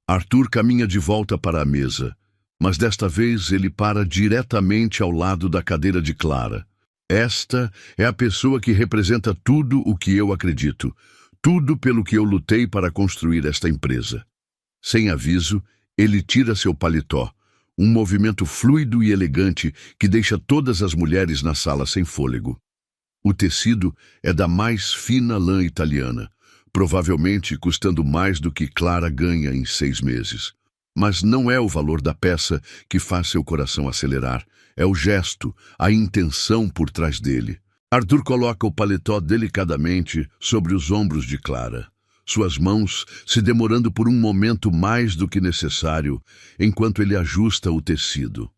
Arthur caminha de volta para a mesa, mas desta vez ele para diretamente ao lado da cadeira de Clara. Esta é a pessoa que representa tudo o que eu acredito, tudo pelo que eu lutei para construir esta empresa. Sem aviso, ele tira seu paletó, um movimento fluido e elegante que deixa todas as mulheres na sala sem fôlego. O tecido é da mais fina lã italiana, provavelmente custando mais do que Clara ganha em 6 meses. Mas não é o valor da peça que faz seu coração acelerar, é o gesto, a intenção por trás dele. Arthur coloca o paletó delicadamente sobre os ombros de Clara, suas mãos se demorando por um momento mais do que necessário, enquanto ele ajusta o tecido.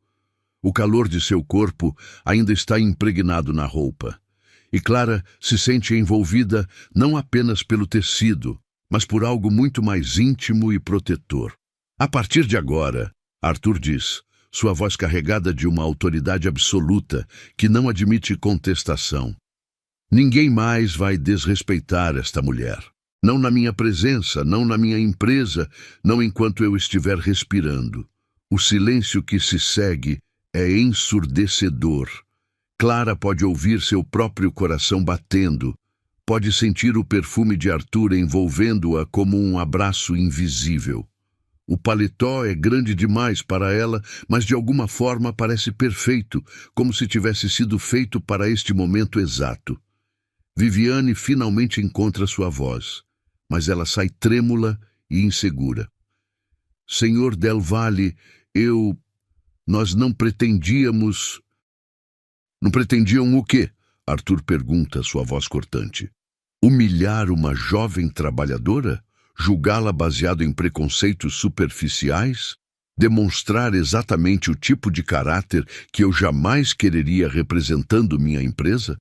O calor de seu corpo ainda está impregnado na roupa, e Clara se sente envolvida não apenas pelo tecido, mas por algo muito mais íntimo e protetor. A partir de agora, Arthur diz, sua voz carregada de uma autoridade absoluta que não admite contestação. Ninguém mais vai desrespeitar esta mulher. Não na minha presença, não na minha empresa, não enquanto eu estiver respirando. O silêncio que se segue é ensurdecedor. Clara pode ouvir seu próprio coração batendo, pode sentir o perfume de Arthur envolvendo-a como um abraço invisível. O paletó é grande demais para ela, mas de alguma forma parece perfeito, como se tivesse sido feito para este momento exato. Viviane finalmente encontra sua voz, mas ela sai trêmula e insegura. Senhor Del Valle, nós não pretendíamos... Não pretendiam o quê? Arthur pergunta, sua voz cortante. Humilhar uma jovem trabalhadora? Julgá-la baseado em preconceitos superficiais? Demonstrar exatamente o tipo de caráter que eu jamais quereria representando minha empresa?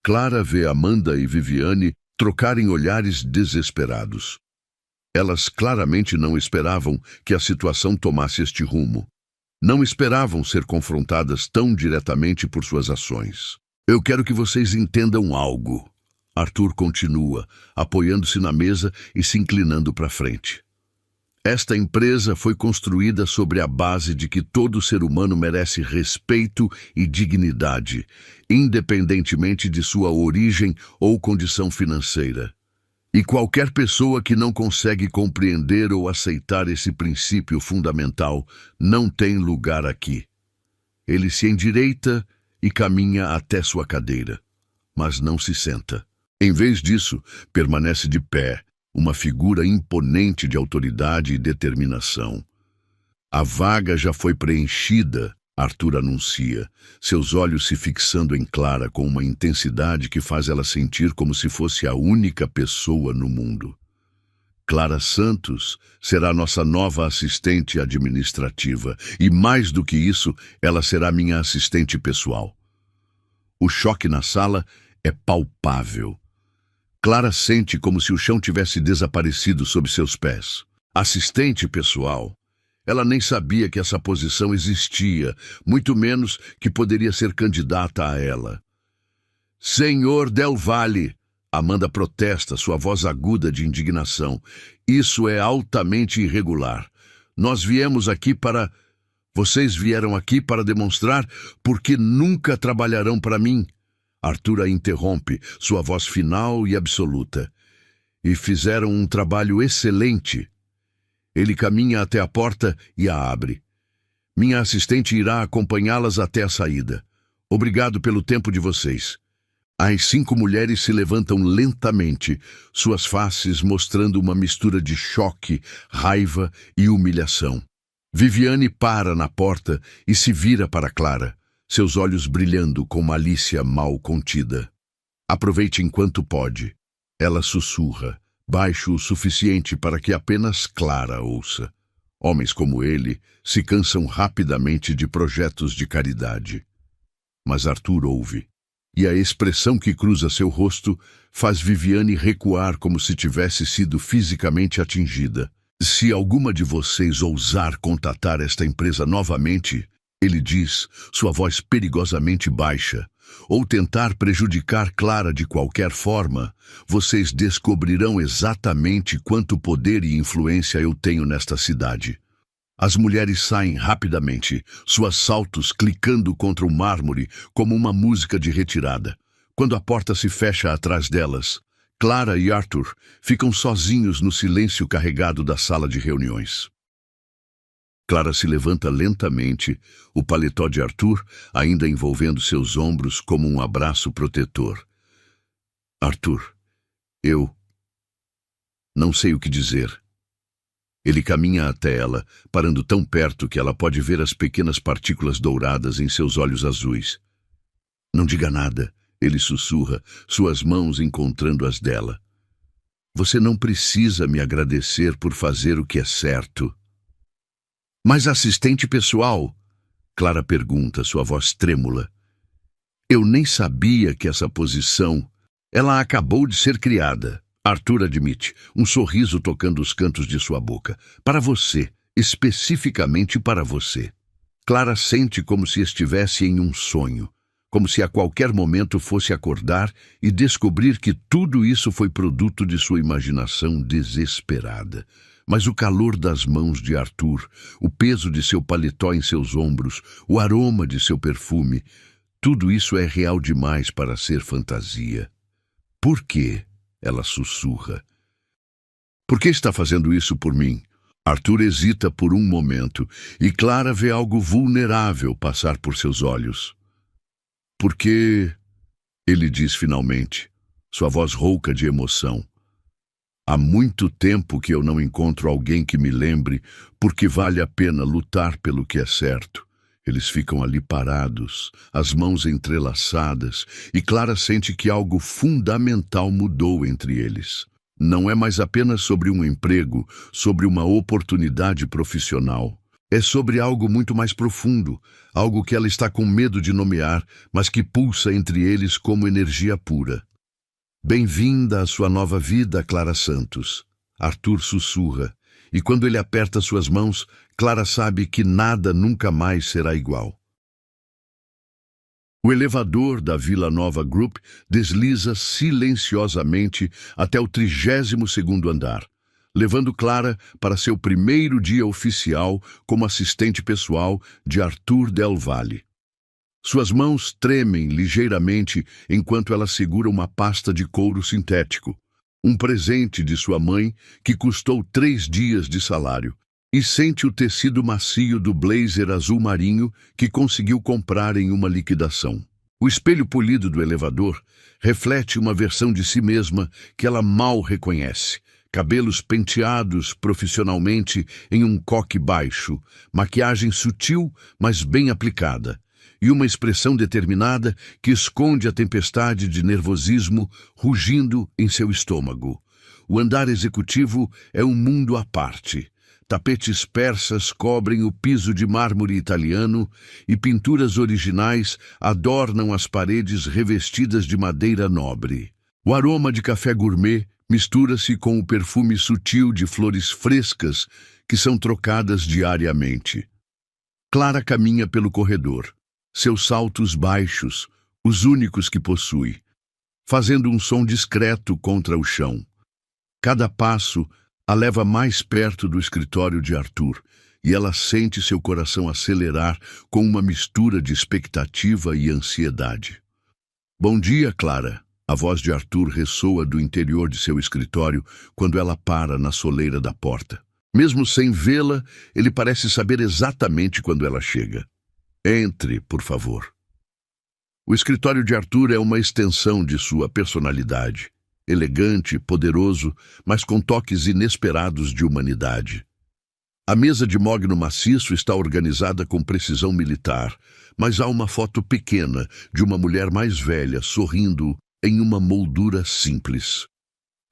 Clara vê Amanda e Viviane trocarem olhares desesperados. Elas claramente não esperavam que a situação tomasse este rumo. Não esperavam ser confrontadas tão diretamente por suas ações. Eu quero que vocês entendam algo. Arthur continua, apoiando-se na mesa e se inclinando para frente. Esta empresa foi construída sobre a base de que todo ser humano merece respeito e dignidade, independentemente de sua origem ou condição financeira. E qualquer pessoa que não consegue compreender ou aceitar esse princípio fundamental não tem lugar aqui. Ele se endireita e caminha até sua cadeira, mas não se senta. Em vez disso, permanece de pé, uma figura imponente de autoridade e determinação. A vaga já foi preenchida, Arthur anuncia, seus olhos se fixando em Clara com uma intensidade que faz ela sentir como se fosse a única pessoa no mundo. Clara Santos será nossa nova assistente administrativa e, mais do que isso, ela será minha assistente pessoal. O choque na sala é palpável. Clara sente como se o chão tivesse desaparecido sob seus pés. Assistente pessoal. Ela nem sabia que essa posição existia, muito menos que poderia ser candidata a ela. Senhor Del Valle, Amanda protesta, sua voz aguda de indignação. Isso é altamente irregular. Vocês vieram aqui para demonstrar porque nunca trabalharão para mim. Arthur a interrompe, sua voz final e absoluta. E fizeram um trabalho excelente. Ele caminha até a porta e a abre. Minha assistente irá acompanhá-las até a saída. Obrigado pelo tempo de vocês. As 5 mulheres se levantam lentamente, suas faces mostrando uma mistura de choque, raiva e humilhação. Viviane para na porta e se vira para Clara, seus olhos brilhando com malícia mal contida. Aproveite enquanto pode. Ela sussurra, baixo o suficiente para que apenas Clara ouça. Homens como ele se cansam rapidamente de projetos de caridade. Mas Arthur ouve, e a expressão que cruza seu rosto faz Viviane recuar como se tivesse sido fisicamente atingida. Se alguma de vocês ousar contatar esta empresa novamente, ele diz, sua voz perigosamente baixa, ou tentar prejudicar Clara de qualquer forma, vocês descobrirão exatamente quanto poder e influência eu tenho nesta cidade. As mulheres saem rapidamente, suas saltos clicando contra o mármore como uma música de retirada. Quando a porta se fecha atrás delas, Clara e Arthur ficam sozinhos no silêncio carregado da sala de reuniões. Clara se levanta lentamente, o paletó de Arthur ainda envolvendo seus ombros como um abraço protetor. Arthur, eu não sei o que dizer. Ele caminha até ela, parando tão perto que ela pode ver as pequenas partículas douradas em seus olhos azuis. Não diga nada, ele sussurra, suas mãos encontrando as dela. Você não precisa me agradecer por fazer o que é certo. Mas assistente pessoal? Clara pergunta, sua voz trêmula. Eu nem sabia que essa posição... Ela acabou de ser criada. Arthur admite, um sorriso tocando os cantos de sua boca. Para você, especificamente para você. Clara sente como se estivesse em um sonho, como se a qualquer momento fosse acordar e descobrir que tudo isso foi produto de sua imaginação desesperada. Mas o calor das mãos de Arthur, o peso de seu paletó em seus ombros, o aroma de seu perfume, tudo isso é real demais para ser fantasia. Por quê? Ela sussurra. Por que está fazendo isso por mim? Arthur hesita por um momento e Clara vê algo vulnerável passar por seus olhos. Porque... Ele diz finalmente, sua voz rouca de emoção. Há muito tempo que eu não encontro alguém que me lembre porque vale a pena lutar pelo que é certo. Eles ficam ali parados, as mãos entrelaçadas, e Clara sente que algo fundamental mudou entre eles. Não é mais apenas sobre um emprego, sobre uma oportunidade profissional. É sobre algo muito mais profundo, algo que ela está com medo de nomear, mas que pulsa entre eles como energia pura. Bem-vinda à sua nova vida, Clara Santos. Arthur sussurra, e quando ele aperta suas mãos, Clara sabe que nada nunca mais será igual. O elevador da Vila Nova Group desliza silenciosamente até o 32º andar, levando Clara para seu primeiro dia oficial como assistente pessoal de Arthur Del Valle. Suas mãos tremem ligeiramente enquanto ela segura uma pasta de couro sintético, um presente de sua mãe que custou 3 dias de salário, e sente o tecido macio do blazer azul marinho que conseguiu comprar em uma liquidação. O espelho polido do elevador reflete uma versão de si mesma que ela mal reconhece. Cabelos penteados profissionalmente em um coque baixo, maquiagem sutil, mas bem aplicada, e uma expressão determinada que esconde a tempestade de nervosismo rugindo em seu estômago. O andar executivo é um mundo à parte. Tapetes persas cobrem o piso de mármore italiano e pinturas originais adornam as paredes revestidas de madeira nobre. O aroma de café gourmet mistura-se com o perfume sutil de flores frescas que são trocadas diariamente. Clara caminha pelo corredor, seus saltos baixos, os únicos que possui, fazendo um som discreto contra o chão. Cada passo a leva mais perto do escritório de Arthur, e ela sente seu coração acelerar com uma mistura de expectativa e ansiedade. Bom dia, Clara. A voz de Arthur ressoa do interior de seu escritório quando ela para na soleira da porta. Mesmo sem vê-la, ele parece saber exatamente quando ela chega. Entre, por favor. O escritório de Arthur é uma extensão de sua personalidade. Elegante, poderoso, mas com toques inesperados de humanidade. A mesa de mogno maciço está organizada com precisão militar, mas há uma foto pequena de uma mulher mais velha sorrindo em uma moldura simples.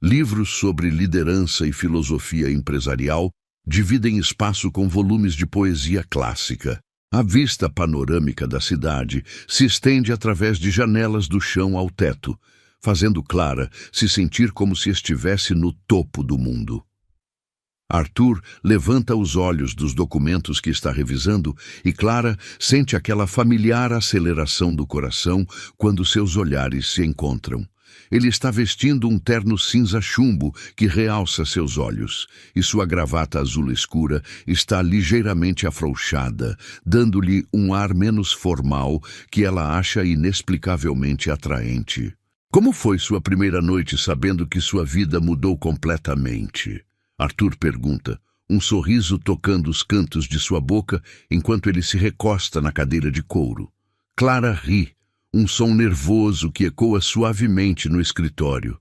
Livros sobre liderança e filosofia empresarial dividem espaço com volumes de poesia clássica. A vista panorâmica da cidade se estende através de janelas do chão ao teto, fazendo Clara se sentir como se estivesse no topo do mundo. Arthur levanta os olhos dos documentos que está revisando e Clara sente aquela familiar aceleração do coração quando seus olhares se encontram. Ele está vestindo um terno cinza chumbo que realça seus olhos, e sua gravata azul escura está ligeiramente afrouxada, dando-lhe um ar menos formal que ela acha inexplicavelmente atraente. Como foi sua primeira noite sabendo que sua vida mudou completamente? Arthur pergunta, um sorriso tocando os cantos de sua boca enquanto ele se recosta na cadeira de couro. Clara ri, um som nervoso que ecoa suavemente no escritório.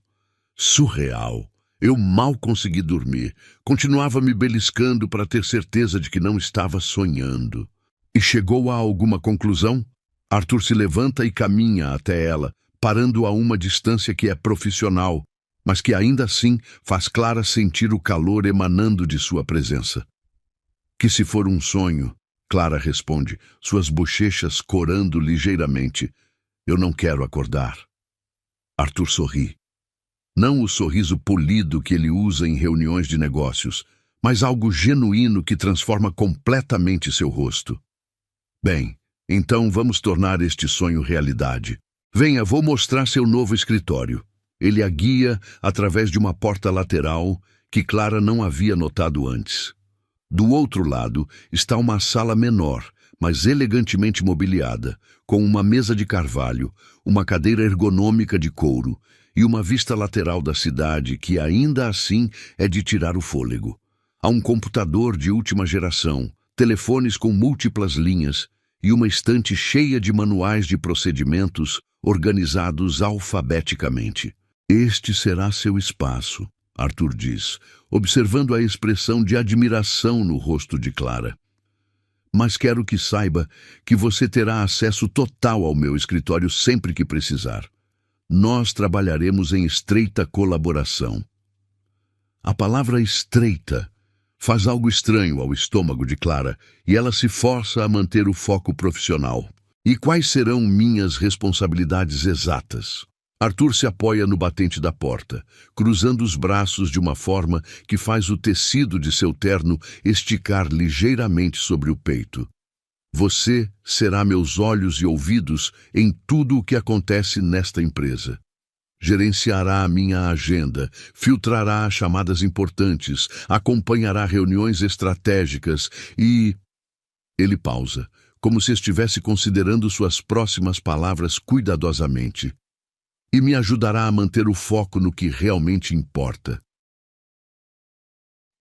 Surreal. Eu mal consegui dormir. Continuava me beliscando para ter certeza de que não estava sonhando. E chegou a alguma conclusão? Arthur se levanta e caminha até ela, parando a uma distância que é profissional, mas que ainda assim faz Clara sentir o calor emanando de sua presença. Que se for um sonho, Clara responde, suas bochechas corando ligeiramente. Eu não quero acordar. Arthur sorri. Não o sorriso polido que ele usa em reuniões de negócios, mas algo genuíno que transforma completamente seu rosto. Bem, então vamos tornar este sonho realidade. Venha, vou mostrar seu novo escritório. Ele a guia através de uma porta lateral que Clara não havia notado antes. Do outro lado está uma sala menor, mas elegantemente mobiliada, com uma mesa de carvalho, uma cadeira ergonômica de couro e uma vista lateral da cidade que ainda assim é de tirar o fôlego. Há um computador de última geração, telefones com múltiplas linhas e uma estante cheia de manuais de procedimentos organizados alfabeticamente. Este será seu espaço, Arthur diz, observando a expressão de admiração no rosto de Clara. Mas quero que saiba que você terá acesso total ao meu escritório sempre que precisar. Nós trabalharemos em estreita colaboração. A palavra estreita faz algo estranho ao estômago de Clara e ela se força a manter o foco profissional. E quais serão minhas responsabilidades exatas? Arthur se apoia no batente da porta, cruzando os braços de uma forma que faz o tecido de seu terno esticar ligeiramente sobre o peito. Você será meus olhos e ouvidos em tudo o que acontece nesta empresa. Gerenciará a minha agenda, filtrará chamadas importantes, acompanhará reuniões estratégicas e... Ele pausa, como se estivesse considerando suas próximas palavras cuidadosamente. E me ajudará a manter o foco no que realmente importa.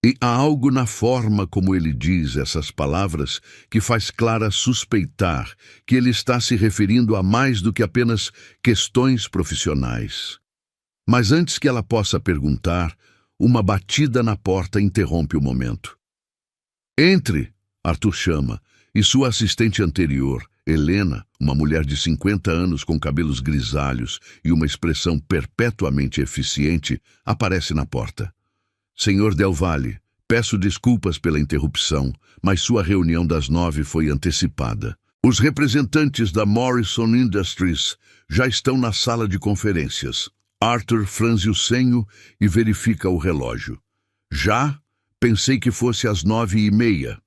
E há algo na forma como ele diz essas palavras que faz Clara suspeitar que ele está se referindo a mais do que apenas questões profissionais. Mas antes que ela possa perguntar, uma batida na porta interrompe o momento. Entre, Arthur chama, e sua assistente anterior, Helena, uma mulher de 50 anos com cabelos grisalhos e uma expressão perpetuamente eficiente, aparece na porta. Senhor Del Valle, peço desculpas pela interrupção, mas sua reunião das 9 foi antecipada. Os representantes da Morrison Industries já estão na sala de conferências. Arthur franze o senho e verifica o relógio. Já? Pensei que fosse às 9h30.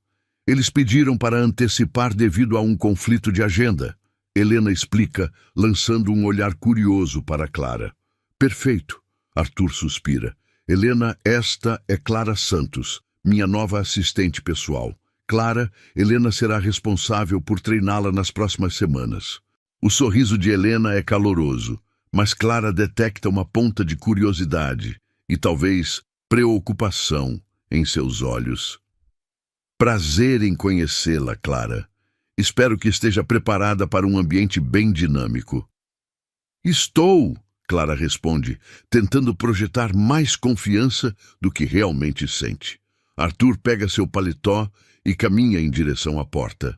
Eles pediram para antecipar devido a um conflito de agenda. Helena explica, lançando um olhar curioso para Clara. Perfeito, Arthur suspira. Helena, esta é Clara Santos, minha nova assistente pessoal. Clara, Helena será responsável por treiná-la nas próximas semanas. O sorriso de Helena é caloroso, mas Clara detecta uma ponta de curiosidade e talvez preocupação em seus olhos. Prazer em conhecê-la, Clara. Espero que esteja preparada para um ambiente bem dinâmico. Estou, Clara responde, tentando projetar mais confiança do que realmente sente. Arthur pega seu paletó e caminha em direção à porta.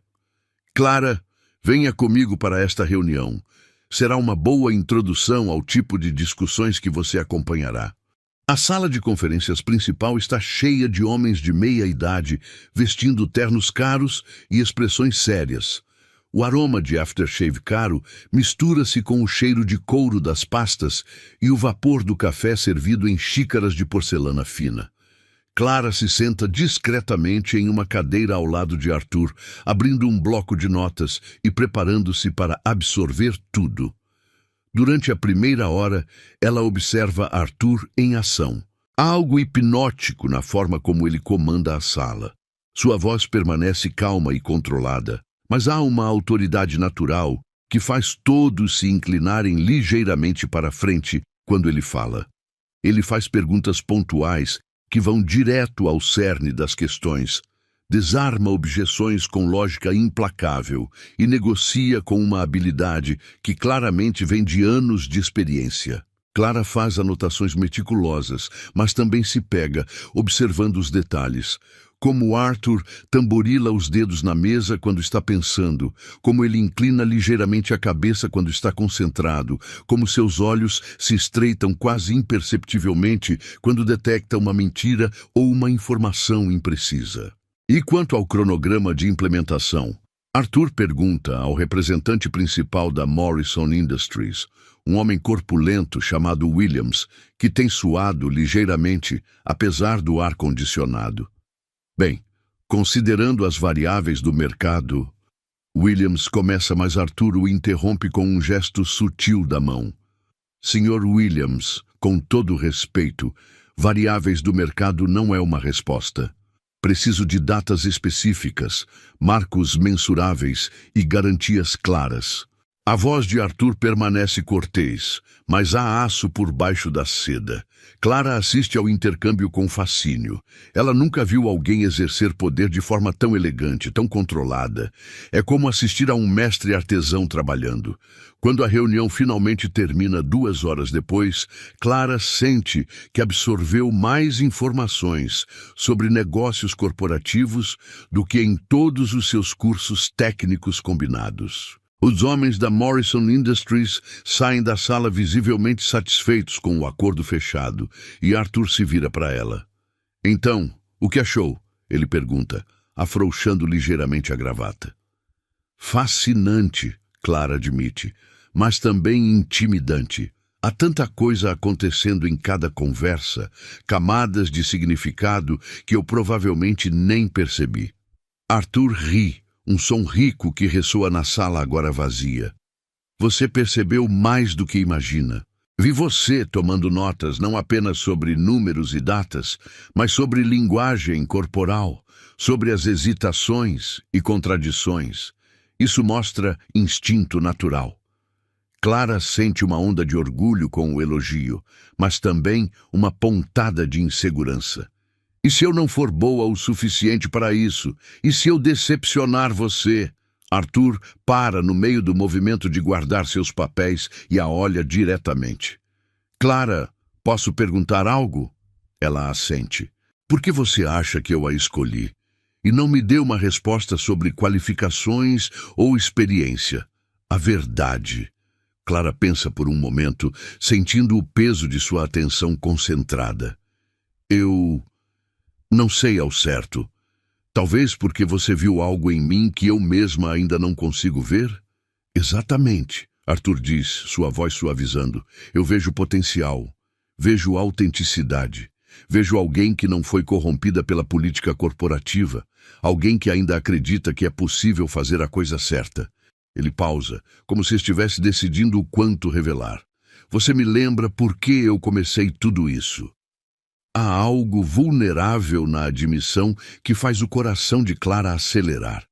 Clara, venha comigo para esta reunião. Será uma boa introdução ao tipo de discussões que você acompanhará. A sala de conferências principal está cheia de homens de meia idade, vestindo ternos caros e expressões sérias. O aroma de aftershave caro mistura-se com o cheiro de couro das pastas e o vapor do café servido em xícaras de porcelana fina. Clara se senta discretamente em uma cadeira ao lado de Arthur, abrindo um bloco de notas e preparando-se para absorver tudo. Durante a primeira hora, ela observa Arthur em ação. Há algo hipnótico na forma como ele comanda a sala. Sua voz permanece calma e controlada, mas há uma autoridade natural que faz todos se inclinarem ligeiramente para frente quando ele fala. Ele faz perguntas pontuais que vão direto ao cerne das questões, Desarma objeções com lógica implacável e negocia com uma habilidade que claramente vem de anos de experiência. Clara faz anotações meticulosas, mas também se pega, observando os detalhes. Como Arthur tamborila os dedos na mesa quando está pensando, como ele inclina ligeiramente a cabeça quando está concentrado, como seus olhos se estreitam quase imperceptivelmente quando detecta uma mentira ou uma informação imprecisa. E quanto ao cronograma de implementação? Arthur pergunta ao representante principal da Morrison Industries, um homem corpulento chamado Williams, que tem suado ligeiramente, apesar do ar-condicionado. Bem, considerando as variáveis do mercado, Williams começa, mas Arthur o interrompe com um gesto sutil da mão. Senhor Williams, com todo respeito, variáveis do mercado não é uma resposta. Preciso de datas específicas, marcos mensuráveis e garantias claras. A voz de Arthur permanece cortês, mas há aço por baixo da seda. Clara assiste ao intercâmbio com fascínio. Ela nunca viu alguém exercer poder de forma tão elegante, tão controlada. É como assistir a um mestre artesão trabalhando. Quando a reunião finalmente termina 2 horas depois, Clara sente que absorveu mais informações sobre negócios corporativos do que em todos os seus cursos técnicos combinados. Os homens da Morrison Industries saem da sala visivelmente satisfeitos com o acordo fechado, e Arthur se vira para ela. Então, o que achou? Ele pergunta, afrouxando ligeiramente a gravata. Fascinante, Clara admite, mas também intimidante. Há tanta coisa acontecendo em cada conversa, camadas de significado que eu provavelmente nem percebi. Arthur ri. Um som rico que ressoa na sala agora vazia. Você percebeu mais do que imagina. Vi você tomando notas não apenas sobre números e datas, mas sobre linguagem corporal, sobre as hesitações e contradições. Isso mostra instinto natural. Clara sente uma onda de orgulho com o elogio, mas também uma pontada de insegurança. E se eu não for boa o suficiente para isso? E se eu decepcionar você? Arthur para no meio do movimento de guardar seus papéis e a olha diretamente. Clara, posso perguntar algo? Ela assente. Por que você acha que eu a escolhi? E não me deu uma resposta sobre qualificações ou experiência. A verdade. Clara pensa por um momento, sentindo o peso de sua atenção concentrada. Eu não sei ao certo. Talvez porque você viu algo em mim que eu mesma ainda não consigo ver? Exatamente, Arthur diz, sua voz suavizando. Eu vejo potencial, vejo autenticidade, vejo alguém que não foi corrompida pela política corporativa, alguém que ainda acredita que é possível fazer a coisa certa. Ele pausa, como se estivesse decidindo o quanto revelar. Você me lembra por que eu comecei tudo isso. Há algo vulnerável na admissão que faz o coração de Clara acelerar.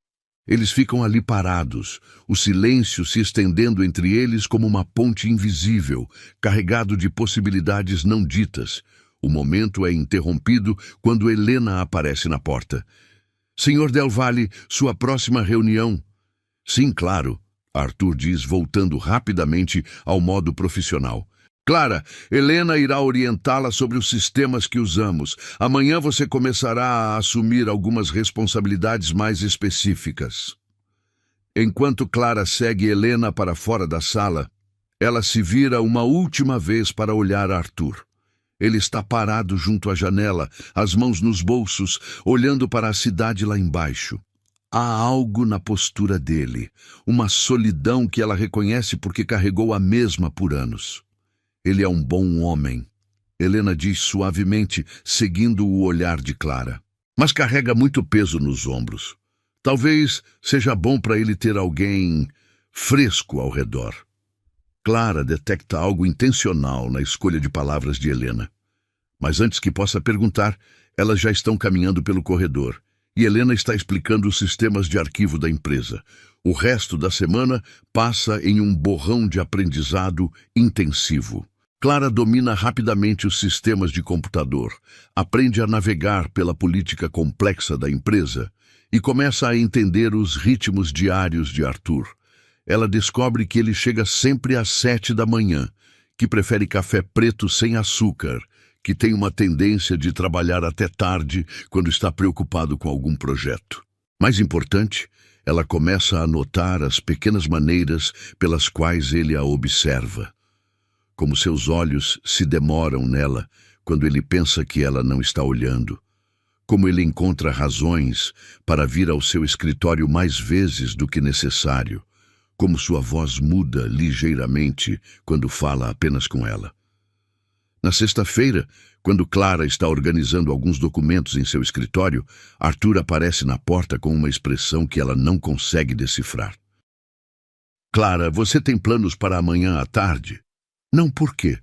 Eles ficam ali parados, o silêncio se estendendo entre eles como uma ponte invisível, carregado de possibilidades não ditas. O momento é interrompido quando Helena aparece na porta. Senhor Del Valle, sua próxima reunião. Sim, claro, Arthur diz, voltando rapidamente ao modo profissional. Clara, Helena irá orientá-la sobre os sistemas que usamos. Amanhã você começará a assumir algumas responsabilidades mais específicas. Enquanto Clara segue Helena para fora da sala, ela se vira uma última vez para olhar Arthur. Ele está parado junto à janela, as mãos nos bolsos, olhando para a cidade lá embaixo. Há algo na postura dele, uma solidão que ela reconhece porque carregou a mesma por anos. Ele é um bom homem, Helena diz suavemente, seguindo o olhar de Clara. Mas carrega muito peso nos ombros. Talvez seja bom para ele ter alguém fresco ao redor. Clara detecta algo intencional na escolha de palavras de Helena. Mas antes que possa perguntar, elas já estão caminhando pelo corredor. E Helena está explicando os sistemas de arquivo da empresa. O resto da semana passa em um borrão de aprendizado intensivo. Clara domina rapidamente os sistemas de computador, aprende a navegar pela política complexa da empresa e começa a entender os ritmos diários de Arthur. Ela descobre que ele chega sempre às 7 da manhã, que prefere café preto sem açúcar, que tem uma tendência de trabalhar até tarde quando está preocupado com algum projeto. Mais importante, ela começa a notar as pequenas maneiras pelas quais ele a observa. Como seus olhos se demoram nela quando ele pensa que ela não está olhando. Como ele encontra razões para vir ao seu escritório mais vezes do que necessário. Como sua voz muda ligeiramente quando fala apenas com ela. Na sexta-feira, quando Clara está organizando alguns documentos em seu escritório, Arthur aparece na porta com uma expressão que ela não consegue decifrar. Clara, você tem planos para amanhã à tarde? Não, por quê?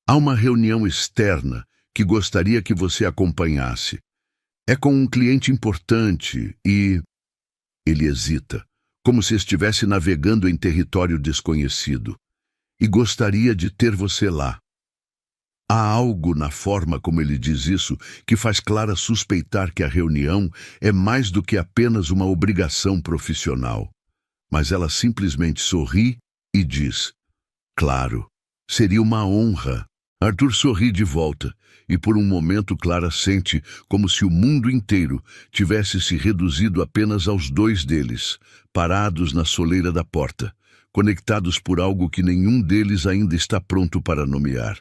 Há uma reunião externa que gostaria que você acompanhasse. É com um cliente importante e... Ele hesita, como se estivesse navegando em território desconhecido. E gostaria de ter você lá. Há algo na forma como ele diz isso que faz Clara suspeitar que a reunião é mais do que apenas uma obrigação profissional. Mas ela simplesmente sorri e diz, claro, seria uma honra. Arthur sorri de volta e por um momento Clara sente como se o mundo inteiro tivesse se reduzido apenas aos dois deles, parados na soleira da porta, conectados por algo que nenhum deles ainda está pronto para nomear.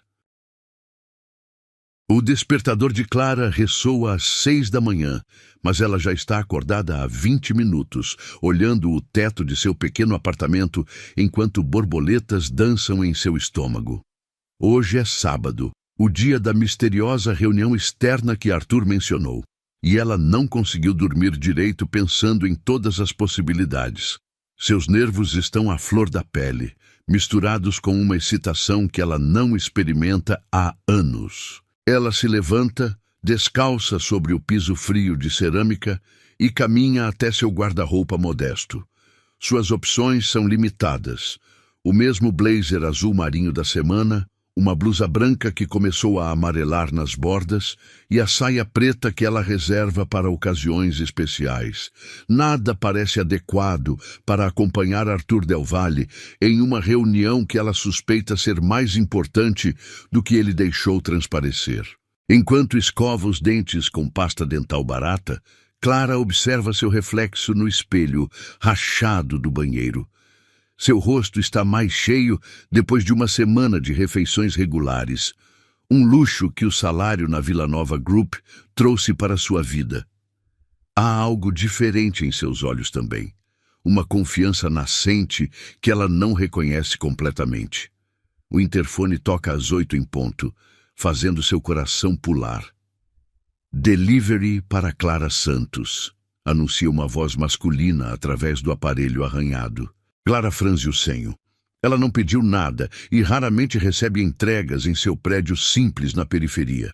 O despertador de Clara ressoa às 6 da manhã, mas ela já está acordada há 20 minutos, olhando o teto de seu pequeno apartamento enquanto borboletas dançam em seu estômago. Hoje é sábado, o dia da misteriosa reunião externa que Arthur mencionou, e ela não conseguiu dormir direito pensando em todas as possibilidades. Seus nervos estão à flor da pele, misturados com uma excitação que ela não experimenta há anos. Ela se levanta, descalça sobre o piso frio de cerâmica e caminha até seu guarda-roupa modesto. Suas opções são limitadas. O mesmo blazer azul marinho da semana, uma blusa branca que começou a amarelar nas bordas e a saia preta que ela reserva para ocasiões especiais. Nada parece adequado para acompanhar Arthur Del Valle em uma reunião que ela suspeita ser mais importante do que ele deixou transparecer. Enquanto escova os dentes com pasta dental barata, Clara observa seu reflexo no espelho rachado do banheiro. Seu rosto está mais cheio depois de uma semana de refeições regulares, um luxo que o salário na Vila Nova Group trouxe para sua vida. Há algo diferente em seus olhos também, uma confiança nascente que ela não reconhece completamente. O interfone toca às 8 em ponto, fazendo seu coração pular. Delivery para Clara Santos, anuncia uma voz masculina através do aparelho arranhado. Clara franze o senho. Ela não pediu nada e raramente recebe entregas em seu prédio simples na periferia.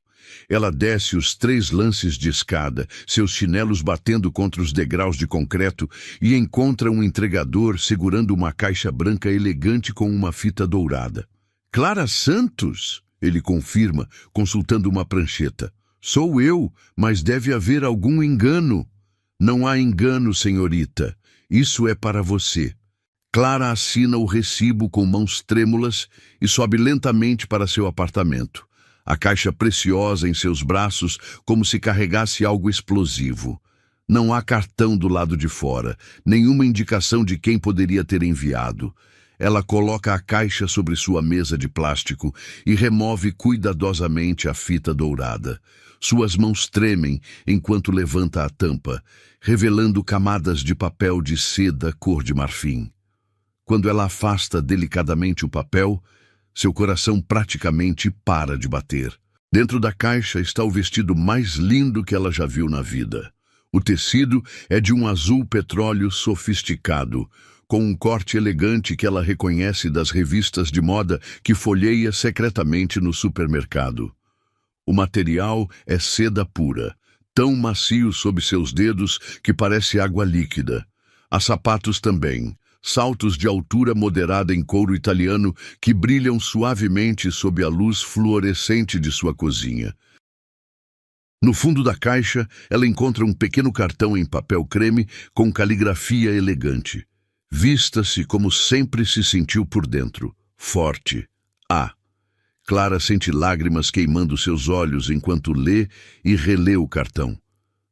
Ela desce os 3 lances de escada, seus chinelos batendo contra os degraus de concreto, e encontra um entregador segurando uma caixa branca elegante com uma fita dourada. Clara Santos? Ele confirma, consultando uma prancheta. Sou eu, mas deve haver algum engano. Não há engano, senhorita. Isso é para você. Clara assina o recibo com mãos trêmulas e sobe lentamente para seu apartamento. A caixa preciosa em seus braços como se carregasse algo explosivo. Não há cartão do lado de fora, nenhuma indicação de quem poderia ter enviado. Ela coloca a caixa sobre sua mesa de plástico e remove cuidadosamente a fita dourada. Suas mãos tremem enquanto levanta a tampa, revelando camadas de papel de seda cor de marfim. Quando ela afasta delicadamente o papel, seu coração praticamente para de bater. Dentro da caixa está o vestido mais lindo que ela já viu na vida. O tecido é de um azul petróleo sofisticado, com um corte elegante que ela reconhece das revistas de moda que folheia secretamente no supermercado. O material é seda pura, tão macio sob seus dedos que parece água líquida. Há sapatos também. saltos de altura moderada em couro italiano que brilham suavemente sob a luz fluorescente de sua cozinha. No fundo da caixa, ela encontra um pequeno cartão em papel creme com caligrafia elegante. Vista-se como sempre se sentiu por dentro. Forte. A. Clara sente lágrimas queimando seus olhos enquanto lê e relê o cartão.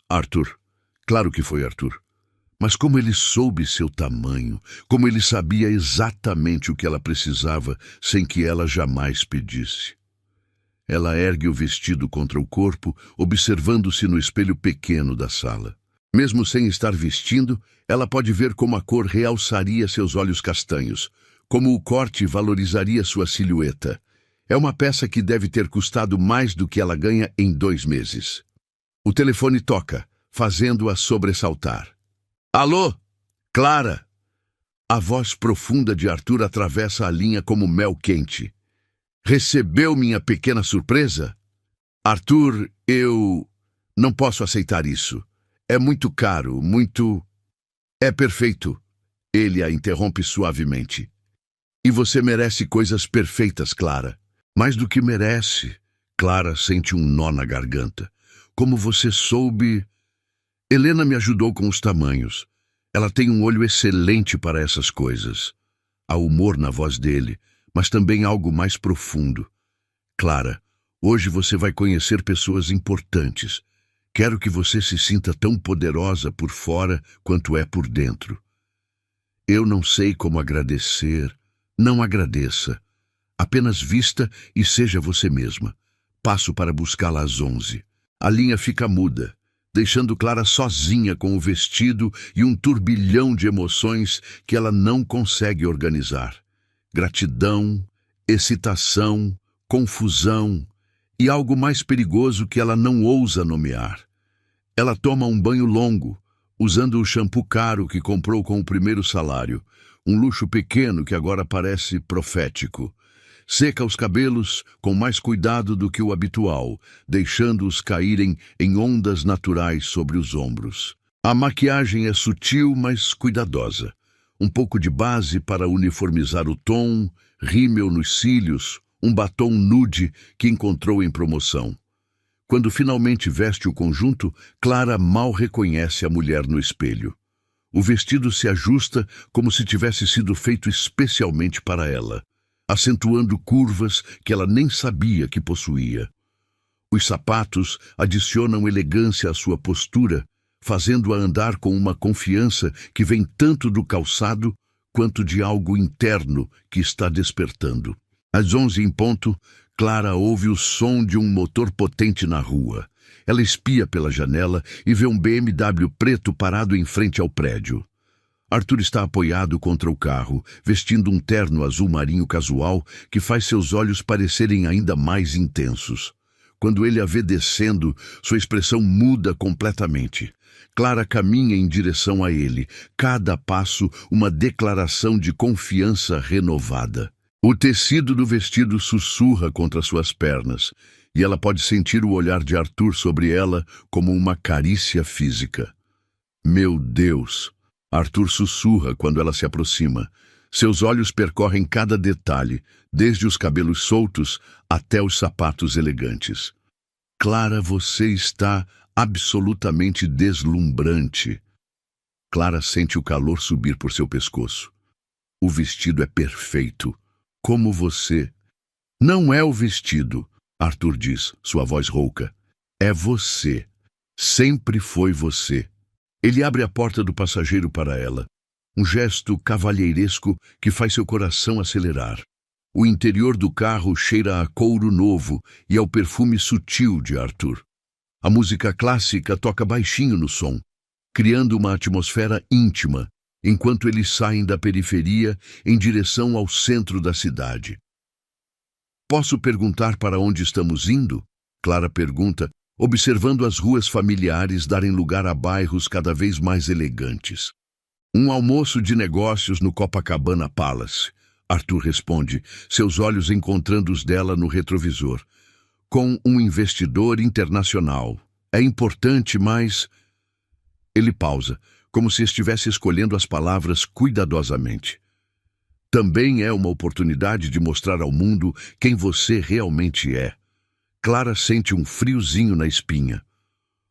Arthur. Claro que foi Arthur. Mas como ele soube seu tamanho, como ele sabia exatamente o que ela precisava sem que ela jamais pedisse. Ela ergue o vestido contra o corpo, observando-se no espelho pequeno da sala. Mesmo sem estar vestindo, ela pode ver como a cor realçaria seus olhos castanhos, como o corte valorizaria sua silhueta. É uma peça que deve ter custado mais do que ela ganha em 2 meses. O telefone toca, fazendo-a sobressaltar. Alô? Clara! A voz profunda de Arthur atravessa a linha como mel quente. Recebeu minha pequena surpresa? Arthur, eu não posso aceitar isso. É muito caro, muito... É perfeito. Ele a interrompe suavemente. E você merece coisas perfeitas, Clara. Mais do que merece. Clara sente um nó na garganta. Como você soube... Helena me ajudou com os tamanhos. Ela tem um olho excelente para essas coisas. Há humor na voz dele, mas também algo mais profundo. Clara, hoje você vai conhecer pessoas importantes. Quero que você se sinta tão poderosa por fora quanto é por dentro. Eu não sei como agradecer. Não agradeça. Apenas vista e seja você mesma. Passo para buscá-la às 11. A linha fica muda, deixando Clara sozinha com o vestido e um turbilhão de emoções que ela não consegue organizar. Gratidão, excitação, confusão e algo mais perigoso que ela não ousa nomear. Ela toma um banho longo, usando o shampoo caro que comprou com o primeiro salário, um luxo pequeno que agora parece profético. Seca os cabelos com mais cuidado do que o habitual, deixando-os caírem em ondas naturais sobre os ombros. A maquiagem é sutil, mas cuidadosa. Um pouco de base para uniformizar o tom, rímel nos cílios, um batom nude que encontrou em promoção. Quando finalmente veste o conjunto, Clara mal reconhece a mulher no espelho. O vestido se ajusta como se tivesse sido feito especialmente para ela, acentuando curvas que ela nem sabia que possuía. Os sapatos adicionam elegância à sua postura, fazendo-a andar com uma confiança que vem tanto do calçado quanto de algo interno que está despertando. Às 11 em ponto, Clara ouve o som de um motor potente na rua. Ela espia pela janela e vê um BMW preto parado em frente ao prédio. Arthur está apoiado contra o carro, vestindo um terno azul marinho casual que faz seus olhos parecerem ainda mais intensos. Quando ele a vê descendo, sua expressão muda completamente. Clara caminha em direção a ele, cada passo uma declaração de confiança renovada. O tecido do vestido sussurra contra suas pernas, e ela pode sentir o olhar de Arthur sobre ela como uma carícia física. Meu Deus! Arthur sussurra quando ela se aproxima. Seus olhos percorrem cada detalhe, desde os cabelos soltos até os sapatos elegantes. Clara, você está absolutamente deslumbrante. Clara sente o calor subir por seu pescoço. O vestido é perfeito. Como você. Não é o vestido, Arthur diz, sua voz rouca. É você. Sempre foi você. Ele abre a porta do passageiro para ela. Um gesto cavalheiresco que faz seu coração acelerar. O interior do carro cheira a couro novo e ao perfume sutil de Arthur. A música clássica toca baixinho no som, criando uma atmosfera íntima, enquanto eles saem da periferia em direção ao centro da cidade. Posso perguntar para onde estamos indo? Clara pergunta, observando as ruas familiares darem lugar a bairros cada vez mais elegantes. Um almoço de negócios no Copacabana Palace, Arthur responde, seus olhos encontrando os dela no retrovisor. Com um investidor internacional. É importante, mas... Ele pausa, como se estivesse escolhendo as palavras cuidadosamente. Também é uma oportunidade de mostrar ao mundo quem você realmente é. Clara sente um friozinho na espinha.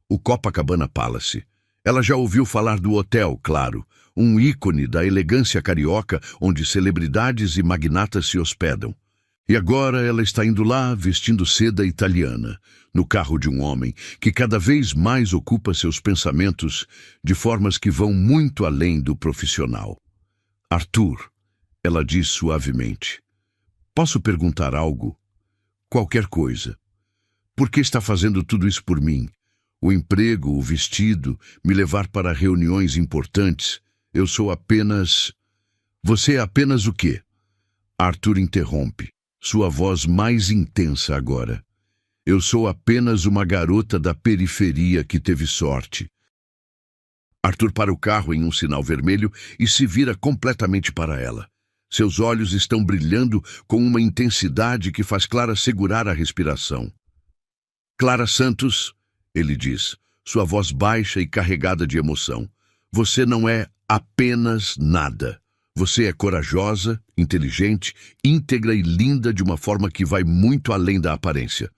O Copacabana Palace. Ela já ouviu falar do hotel, claro, um ícone da elegância carioca onde celebridades e magnatas se hospedam. E agora ela está indo lá vestindo seda italiana, no carro de um homem que cada vez mais ocupa seus pensamentos de formas que vão muito além do profissional. Arthur, ela diz suavemente, posso perguntar algo? Qualquer coisa. Por que está fazendo tudo isso por mim? O emprego, o vestido, me levar para reuniões importantes. Eu sou apenas... Você é apenas o quê? Arthur interrompe, sua voz mais intensa agora. Eu sou apenas uma garota da periferia que teve sorte. Arthur para o carro em um sinal vermelho e se vira completamente para ela. Seus olhos estão brilhando com uma intensidade que faz Clara segurar a respiração. Clara Santos, ele diz, sua voz baixa e carregada de emoção. Você não é apenas nada. Você é corajosa, inteligente, íntegra e linda de uma forma que vai muito além da aparência.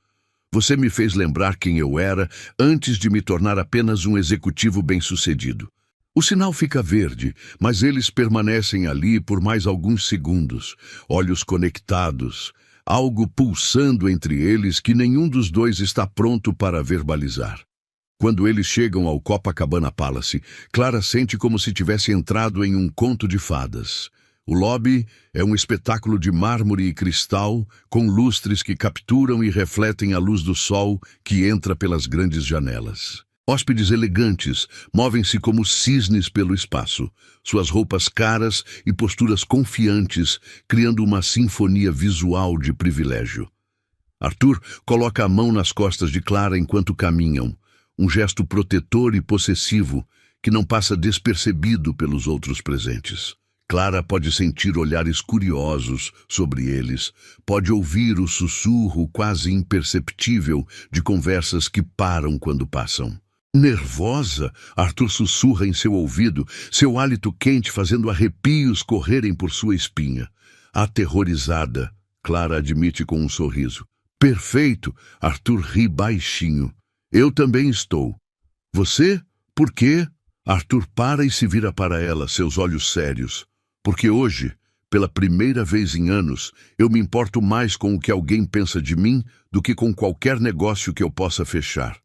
Você me fez lembrar quem eu era antes de me tornar apenas um executivo bem-sucedido. O sinal fica verde, mas eles permanecem ali por mais alguns segundos, olhos conectados, algo pulsando entre eles que nenhum dos dois está pronto para verbalizar. Quando eles chegam ao Copacabana Palace, Clara sente como se tivesse entrado em um conto de fadas. O lobby é um espetáculo de mármore e cristal, com lustres que capturam e refletem a luz do sol que entra pelas grandes janelas. Hóspedes elegantes movem-se como cisnes pelo espaço, suas roupas caras e posturas confiantes, criando uma sinfonia visual de privilégio. Arthur coloca a mão nas costas de Clara enquanto caminham, um gesto protetor e possessivo que não passa despercebido pelos outros presentes. Clara pode sentir olhares curiosos sobre eles, pode ouvir o sussurro quase imperceptível de conversas que param quando passam. Nervosa, Arthur sussurra em seu ouvido, seu hálito quente fazendo arrepios correrem por sua espinha. Aterrorizada, Clara admite com um sorriso. Perfeito, Arthur ri baixinho. Eu também estou. Você? Por quê? Arthur para e se vira para ela, seus olhos sérios. Porque hoje, pela primeira vez em anos, eu me importo mais com o que alguém pensa de mim do que com qualquer negócio que eu possa fechar.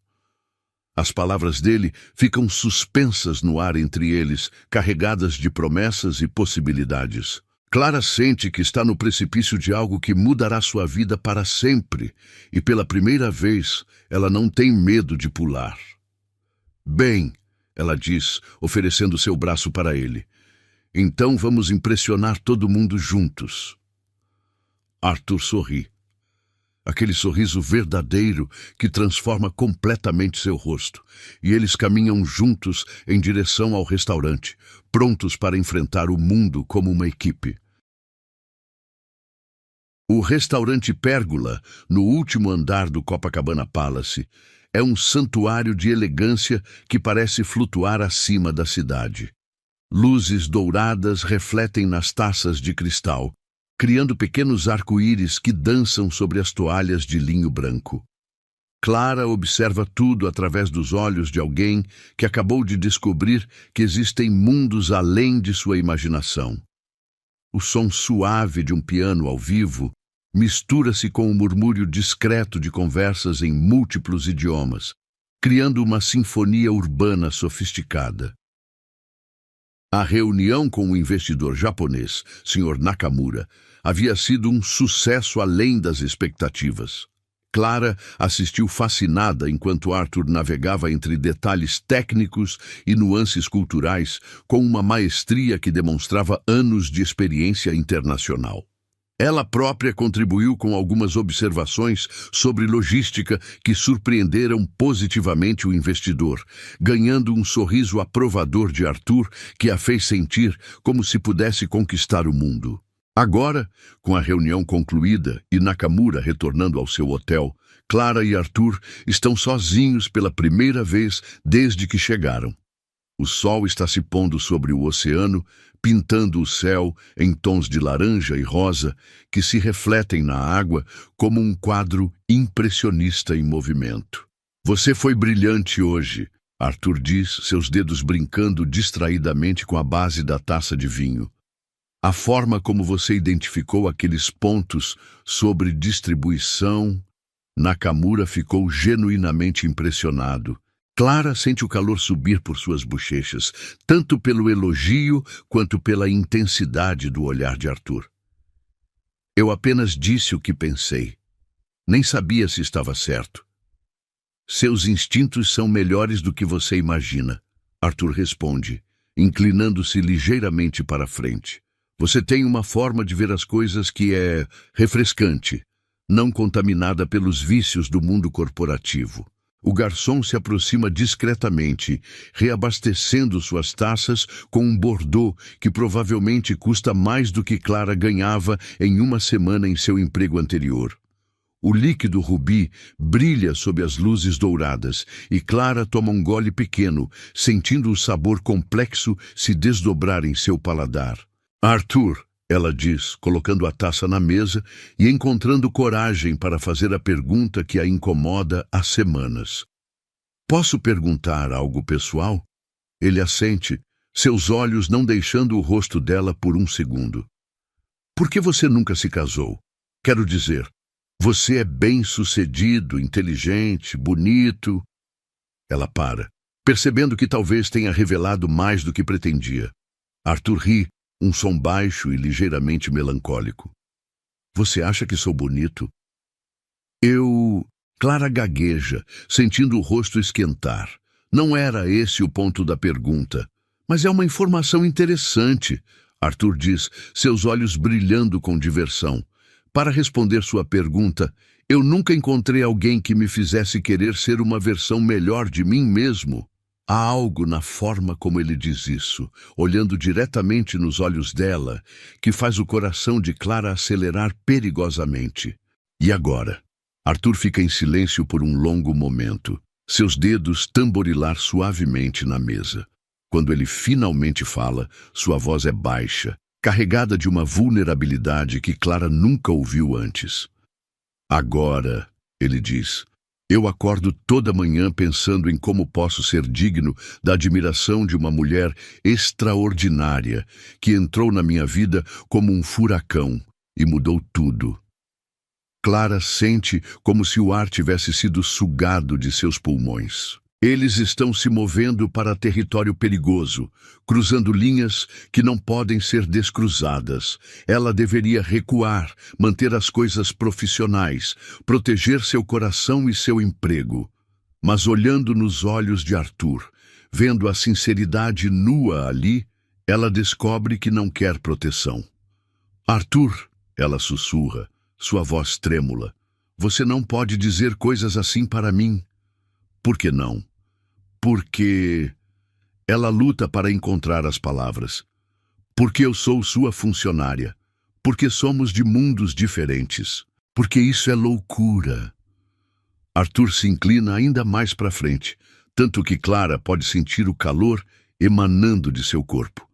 As palavras dele ficam suspensas no ar entre eles, carregadas de promessas e possibilidades. Clara sente que está no precipício de algo que mudará sua vida para sempre, e pela primeira vez ela não tem medo de pular. Bem, ela diz, oferecendo seu braço para ele. Então vamos impressionar todo mundo juntos. Arthur sorri. Aquele sorriso verdadeiro que transforma completamente seu rosto, e eles caminham juntos em direção ao restaurante, prontos para enfrentar o mundo como uma equipe. O restaurante Pérgola, no último andar do Copacabana Palace, é um santuário de elegância que parece flutuar acima da cidade. Luzes douradas refletem nas taças de cristal, criando pequenos arco-íris que dançam sobre as toalhas de linho branco. Clara observa tudo através dos olhos de alguém que acabou de descobrir que existem mundos além de sua imaginação. O som suave de um piano ao vivo mistura-se com o murmúrio discreto de conversas em múltiplos idiomas, criando uma sinfonia urbana sofisticada. A reunião com o investidor japonês, Sr. Nakamura, havia sido um sucesso além das expectativas. Clara assistiu fascinada enquanto Arthur navegava entre detalhes técnicos e nuances culturais com uma maestria que demonstrava anos de experiência internacional. Ela própria contribuiu com algumas observações sobre logística que surpreenderam positivamente o investidor, ganhando um sorriso aprovador de Arthur que a fez sentir como se pudesse conquistar o mundo. Agora, com a reunião concluída e Nakamura retornando ao seu hotel, Clara e Arthur estão sozinhos pela primeira vez desde que chegaram. O sol está se pondo sobre o oceano, pintando o céu em tons de laranja e rosa que se refletem na água como um quadro impressionista em movimento. Você foi brilhante hoje, Arthur diz, seus dedos brincando distraidamente com a base da taça de vinho. A forma como você identificou aqueles pontos sobre distribuição, Nakamura ficou genuinamente impressionado. Clara sente o calor subir por suas bochechas, tanto pelo elogio quanto pela intensidade do olhar de Arthur. Eu apenas disse o que pensei. Nem sabia se estava certo. Seus instintos são melhores do que você imagina, Arthur responde, inclinando-se ligeiramente para a frente. Você tem uma forma de ver as coisas que é refrescante, não contaminada pelos vícios do mundo corporativo. O garçom se aproxima discretamente, reabastecendo suas taças com um Bordeaux que provavelmente custa mais do que Clara ganhava em uma semana em seu emprego anterior. O líquido rubi brilha sob as luzes douradas e Clara toma um gole pequeno, sentindo o sabor complexo se desdobrar em seu paladar. Arthur, ela diz, colocando a taça na mesa e encontrando coragem para fazer a pergunta que a incomoda há semanas. Posso perguntar algo pessoal? Ele assente, seus olhos não deixando o rosto dela por um segundo. Por que você nunca se casou? Quero dizer, você é bem-sucedido, inteligente, bonito. Ela para, percebendo que talvez tenha revelado mais do que pretendia. Arthur ri, um som baixo e ligeiramente melancólico. Você acha que sou bonito? Clara gagueja, sentindo o rosto esquentar. Não era esse o ponto da pergunta. Mas é uma informação interessante, Arthur diz, seus olhos brilhando com diversão. Para responder sua pergunta, eu nunca encontrei alguém que me fizesse querer ser uma versão melhor de mim mesmo. Há algo na forma como ele diz isso, olhando diretamente nos olhos dela, que faz o coração de Clara acelerar perigosamente. E agora? Arthur fica em silêncio por um longo momento, seus dedos tamborilar suavemente na mesa. Quando ele finalmente fala, sua voz é baixa, carregada de uma vulnerabilidade que Clara nunca ouviu antes. Agora, ele diz, eu acordo toda manhã pensando em como posso ser digno da admiração de uma mulher extraordinária que entrou na minha vida como um furacão e mudou tudo. Clara sente como se o ar tivesse sido sugado de seus pulmões. Eles estão se movendo para território perigoso, cruzando linhas que não podem ser descruzadas. Ela deveria recuar, manter as coisas profissionais, proteger seu coração e seu emprego. Mas olhando nos olhos de Arthur, vendo a sinceridade nua ali, ela descobre que não quer proteção. Arthur, ela sussurra, sua voz trêmula, você não pode dizer coisas assim para mim. Por que não? Porque ela luta para encontrar as palavras. Porque eu sou sua funcionária. Porque somos de mundos diferentes. Porque isso é loucura. Arthur se inclina ainda mais para frente, tanto que Clara pode sentir o calor emanando de seu corpo.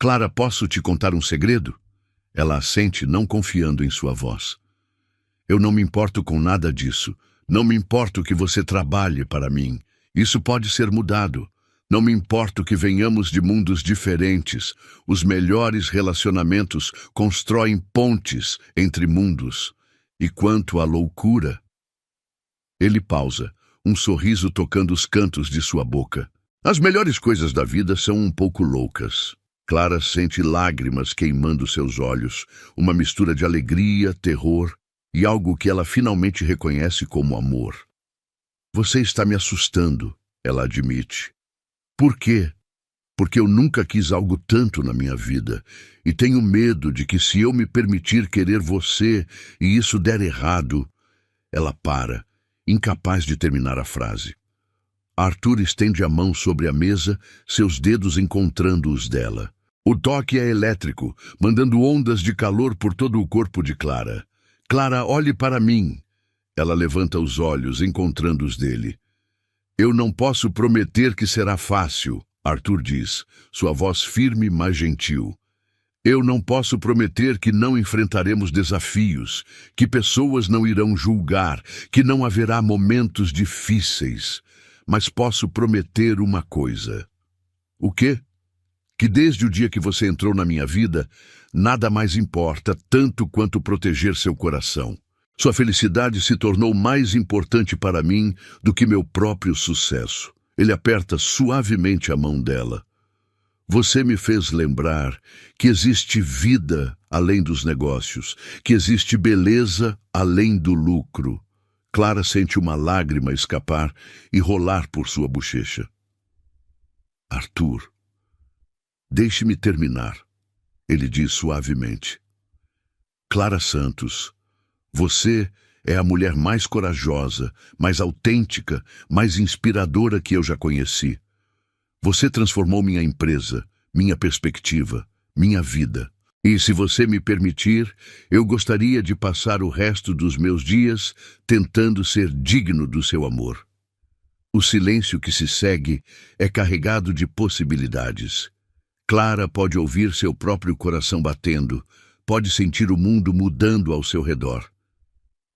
Clara, posso te contar um segredo? Ela assente, não confiando em sua voz. Eu não me importo com nada disso. Não me importo que você trabalhe para mim. Isso pode ser mudado. Não me importo que venhamos de mundos diferentes. Os melhores relacionamentos constroem pontes entre mundos. E quanto à loucura... Ele pausa, um sorriso tocando os cantos de sua boca. As melhores coisas da vida são um pouco loucas. Clara sente lágrimas queimando seus olhos, uma mistura de alegria, terror e algo que ela finalmente reconhece como amor. Você está me assustando, ela admite. Por quê? Porque eu nunca quis algo tanto na minha vida e tenho medo de que se eu me permitir querer você e isso der errado... Ela para, incapaz de terminar a frase. Arthur estende a mão sobre a mesa, seus dedos encontrando os dela. O toque é elétrico, mandando ondas de calor por todo o corpo de Clara. Clara, olhe para mim. Ela levanta os olhos, encontrando os dele. Eu não posso prometer que será fácil, Arthur diz, sua voz firme, mas gentil. Eu não posso prometer que não enfrentaremos desafios, que pessoas não irão julgar, que não haverá momentos difíceis. Mas posso prometer uma coisa. O quê? Que desde o dia que você entrou na minha vida, nada mais importa tanto quanto proteger seu coração. Sua felicidade se tornou mais importante para mim do que meu próprio sucesso. Ele aperta suavemente a mão dela. Você me fez lembrar que existe vida além dos negócios, que existe beleza além do lucro. Clara sente uma lágrima escapar e rolar por sua bochecha. Arthur, deixe-me terminar, ele diz suavemente. Clara Santos, você é a mulher mais corajosa, mais autêntica, mais inspiradora que eu já conheci. Você transformou minha empresa, minha perspectiva, minha vida. E se você me permitir, eu gostaria de passar o resto dos meus dias tentando ser digno do seu amor. O silêncio que se segue é carregado de possibilidades. Clara pode ouvir seu próprio coração batendo, pode sentir o mundo mudando ao seu redor.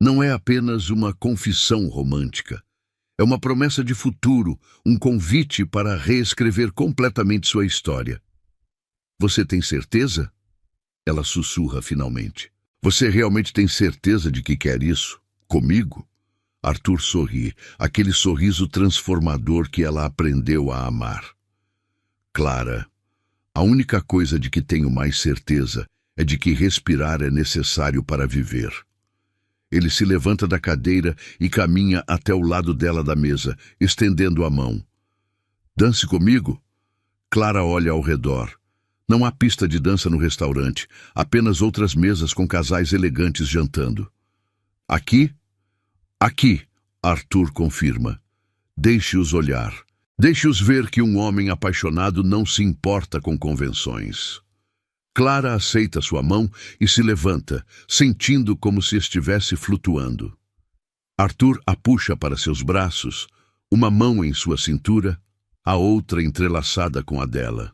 Não é apenas uma confissão romântica. É uma promessa de futuro, um convite para reescrever completamente sua história. Você tem certeza? Ela sussurra finalmente. Você realmente tem certeza de que quer isso? Comigo? Arthur sorri, aquele sorriso transformador que ela aprendeu a amar. Clara, a única coisa de que tenho mais certeza é de que respirar é necessário para viver. Ele se levanta da cadeira e caminha até o lado dela da mesa, estendendo a mão. Dance comigo? Clara olha ao redor. Não há pista de dança no restaurante, apenas outras mesas com casais elegantes jantando. Aqui? Aqui, Arthur confirma. Deixe-os olhar. Deixe-os ver que um homem apaixonado não se importa com convenções. Clara aceita sua mão e se levanta, sentindo como se estivesse flutuando. Arthur a puxa para seus braços, uma mão em sua cintura, a outra entrelaçada com a dela.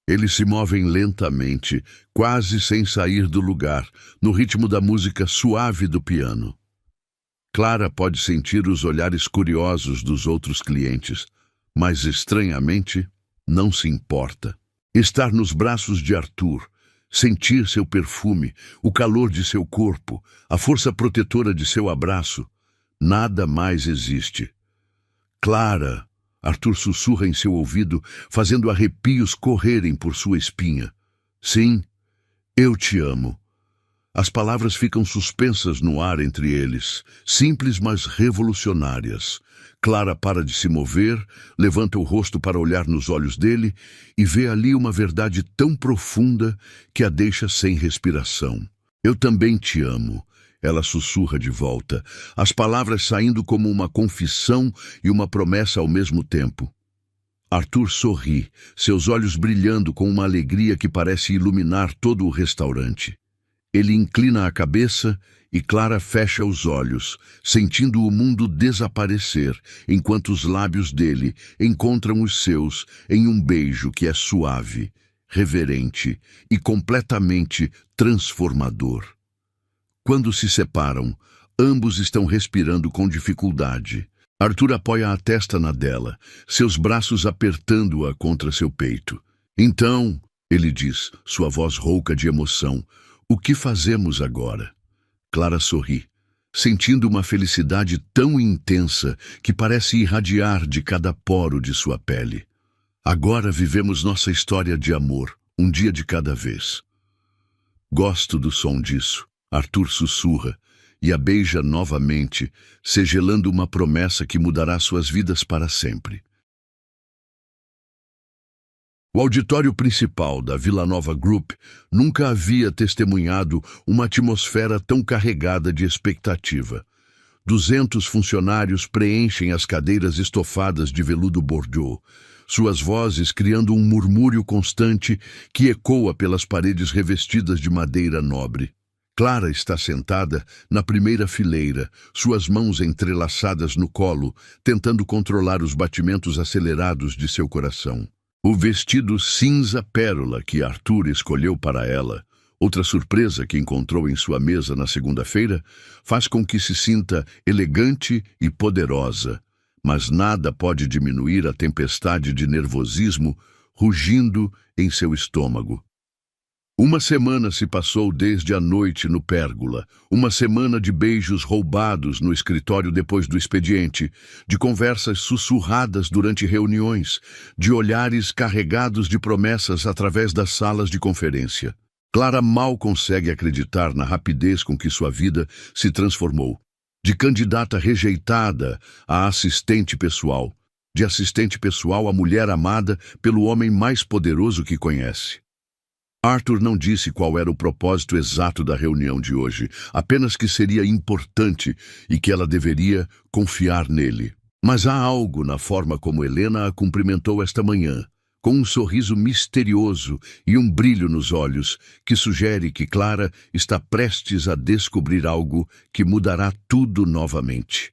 Eles se movem lentamente, quase sem sair do lugar, no ritmo da música suave do piano. Clara pode sentir os olhares curiosos dos outros clientes, mas estranhamente não se importa. Estar nos braços de Arthur, sentir seu perfume, o calor de seu corpo, a força protetora de seu abraço, nada mais existe. Clara, Arthur sussurra em seu ouvido, fazendo arrepios correrem por sua espinha. Sim, eu te amo. As palavras ficam suspensas no ar entre eles, simples mas revolucionárias. Clara para de se mover, levanta o rosto para olhar nos olhos dele e vê ali uma verdade tão profunda que a deixa sem respiração. Eu também te amo, ela sussurra de volta, as palavras saindo como uma confissão e uma promessa ao mesmo tempo. Arthur sorri, seus olhos brilhando com uma alegria que parece iluminar todo o restaurante. Ele inclina a cabeça e Clara fecha os olhos, sentindo o mundo desaparecer, enquanto os lábios dele encontram os seus em um beijo que é suave, reverente e completamente transformador. Quando se separam, ambos estão respirando com dificuldade. Arthur apoia a testa na dela, seus braços apertando-a contra seu peito. Então, ele diz, sua voz rouca de emoção, o que fazemos agora? Clara sorri, sentindo uma felicidade tão intensa que parece irradiar de cada poro de sua pele. Agora vivemos nossa história de amor, um dia de cada vez. Gosto do som disso, Arthur sussurra, e a beija novamente, segelando uma promessa que mudará suas vidas para sempre. O auditório principal da Vila Nova Group nunca havia testemunhado uma atmosfera tão carregada de expectativa. 200 funcionários preenchem as cadeiras estofadas de veludo Bordeaux, suas vozes criando um murmúrio constante que ecoa pelas paredes revestidas de madeira nobre. Clara está sentada na primeira fileira, suas mãos entrelaçadas no colo, tentando controlar os batimentos acelerados de seu coração. O vestido cinza pérola que Arthur escolheu para ela, outra surpresa que encontrou em sua mesa na segunda-feira, faz com que se sinta elegante e poderosa, mas nada pode diminuir a tempestade de nervosismo rugindo em seu estômago. Uma semana se passou desde a noite no Pérgola, uma semana de beijos roubados no escritório depois do expediente, de conversas sussurradas durante reuniões, de olhares carregados de promessas através das salas de conferência. Clara mal consegue acreditar na rapidez com que sua vida se transformou. De candidata rejeitada a assistente pessoal, de assistente pessoal a mulher amada pelo homem mais poderoso que conhece. Arthur não disse qual era o propósito exato da reunião de hoje, apenas que seria importante e que ela deveria confiar nele. Mas há algo na forma como Helena a cumprimentou esta manhã, com um sorriso misterioso e um brilho nos olhos, que sugere que Clara está prestes a descobrir algo que mudará tudo novamente.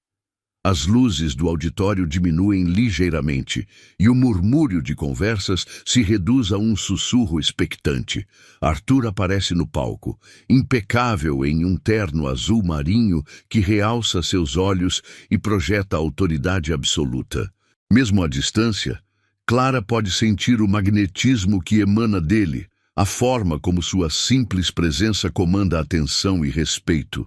As luzes do auditório diminuem ligeiramente e o murmúrio de conversas se reduz a um sussurro expectante. Arthur aparece no palco, impecável em um terno azul marinho que realça seus olhos e projeta autoridade absoluta. Mesmo à distância, Clara pode sentir o magnetismo que emana dele, a forma como sua simples presença comanda atenção e respeito.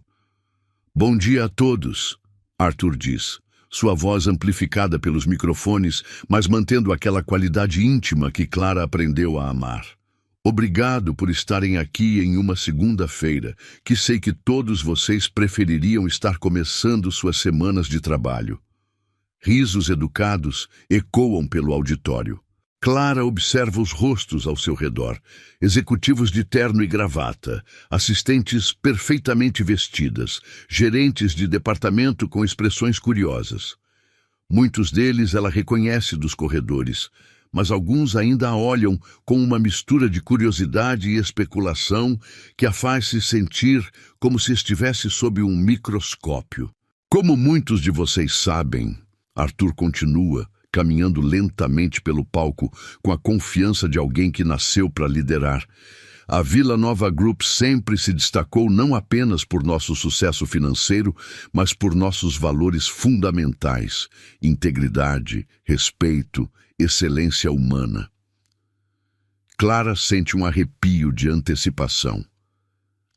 "Bom dia a todos", Arthur diz, sua voz amplificada pelos microfones, mas mantendo aquela qualidade íntima que Clara aprendeu a amar. "Obrigado por estarem aqui em uma segunda-feira, que sei que todos vocês prefeririam estar começando suas semanas de trabalho." Risos educados ecoam pelo auditório. Clara observa os rostos ao seu redor, executivos de terno e gravata, assistentes perfeitamente vestidas, gerentes de departamento com expressões curiosas. Muitos deles ela reconhece dos corredores, mas alguns ainda a olham com uma mistura de curiosidade e especulação que a faz se sentir como se estivesse sob um microscópio. "Como muitos de vocês sabem", Arthur continua, caminhando lentamente pelo palco com a confiança de alguém que nasceu para liderar. "A Vila Nova Group sempre se destacou não apenas por nosso sucesso financeiro, mas por nossos valores fundamentais: integridade, respeito, excelência humana." Clara sente um arrepio de antecipação.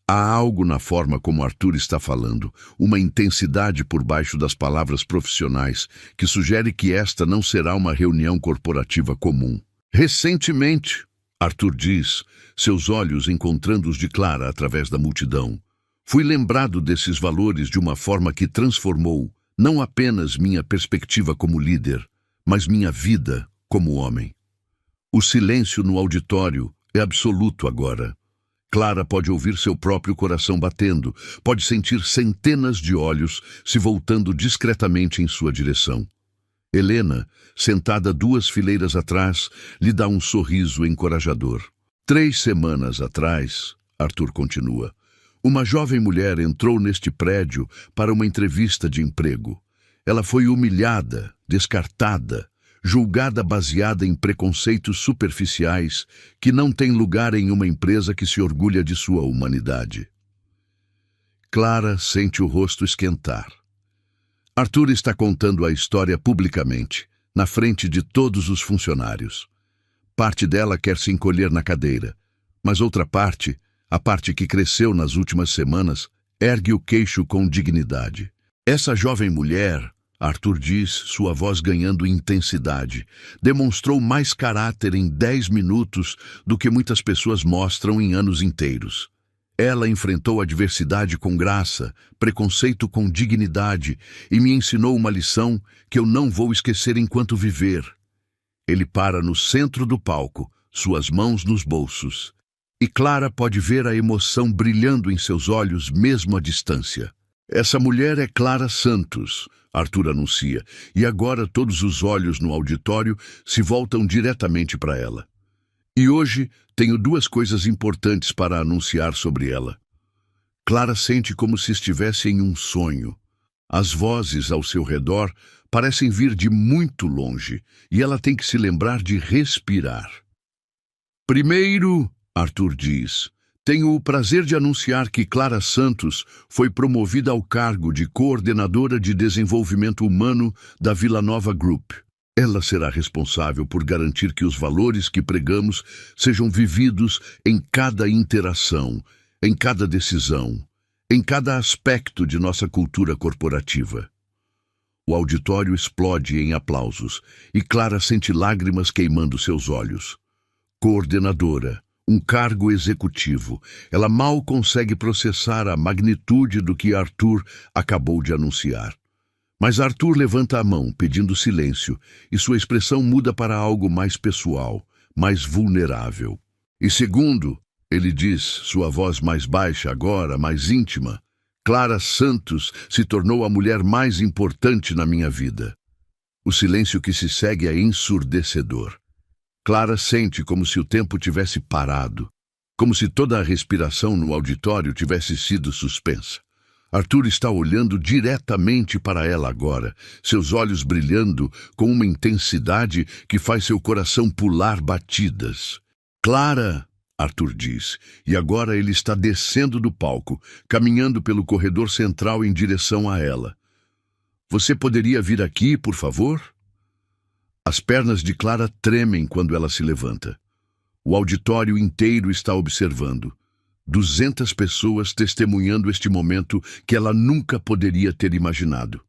Há algo na forma como Arthur está falando, uma intensidade por baixo das palavras profissionais, que sugere que esta não será uma reunião corporativa comum. "Recentemente", Arthur diz, seus olhos encontrando os de Clara através da multidão, "fui lembrado desses valores de uma forma que transformou não apenas minha perspectiva como líder, mas minha vida como homem." O silêncio no auditório é absoluto agora. Clara pode ouvir seu próprio coração batendo, pode sentir centenas de olhos se voltando discretamente em sua direção. Helena, sentada 2 fileiras atrás, lhe dá um sorriso encorajador. "3 semanas atrás", Arthur continua, "uma jovem mulher entrou neste prédio para uma entrevista de emprego. Ela foi humilhada, descartada, julgada baseada em preconceitos superficiais que não têm lugar em uma empresa que se orgulha de sua humanidade." Clara sente o rosto esquentar. Arthur está contando a história publicamente, na frente de todos os funcionários. Parte dela quer se encolher na cadeira, mas outra parte, a parte que cresceu nas últimas semanas, ergue o queixo com dignidade. "Essa jovem mulher", Arthur diz, sua voz ganhando intensidade, "demonstrou mais caráter em 10 minutos do que muitas pessoas mostram em anos inteiros. Ela enfrentou a adversidade com graça, preconceito com dignidade e me ensinou uma lição que eu não vou esquecer enquanto viver." Ele para no centro do palco, suas mãos nos bolsos, e Clara pode ver a emoção brilhando em seus olhos mesmo à distância. "Essa mulher é Clara Santos", Arthur anuncia, e agora todos os olhos no auditório se voltam diretamente para ela. "E hoje tenho 2 coisas importantes para anunciar sobre ela." Clara sente como se estivesse em um sonho. As vozes ao seu redor parecem vir de muito longe e ela tem que se lembrar de respirar. Primeiro, Arthur diz, tenho o prazer de anunciar que Clara Santos foi promovida ao cargo de coordenadora de desenvolvimento humano da Vila Nova Group. Ela será responsável por garantir que os valores que pregamos sejam vividos em cada interação, em cada decisão, em cada aspecto de nossa cultura corporativa. O auditório explode em aplausos e Clara sente lágrimas queimando seus olhos. Coordenadora, um cargo executivo, ela mal consegue processar a magnitude do que Arthur acabou de anunciar. Mas Arthur levanta a mão, pedindo silêncio, e sua expressão muda para algo mais pessoal, mais vulnerável. E segundo, ele diz, sua voz mais baixa agora, mais íntima, Clara Santos se tornou a mulher mais importante na minha vida. O silêncio que se segue é ensurdecedor. Clara sente como se o tempo tivesse parado, como se toda a respiração no auditório tivesse sido suspensa. Arthur está olhando diretamente para ela agora, seus olhos brilhando com uma intensidade que faz seu coração pular batidas. Clara, Arthur diz, e agora ele está descendo do palco, caminhando pelo corredor central em direção a ela. Você poderia vir aqui, por favor? As pernas de Clara tremem quando ela se levanta. O auditório inteiro está observando. 200 pessoas testemunhando este momento que ela nunca poderia ter imaginado.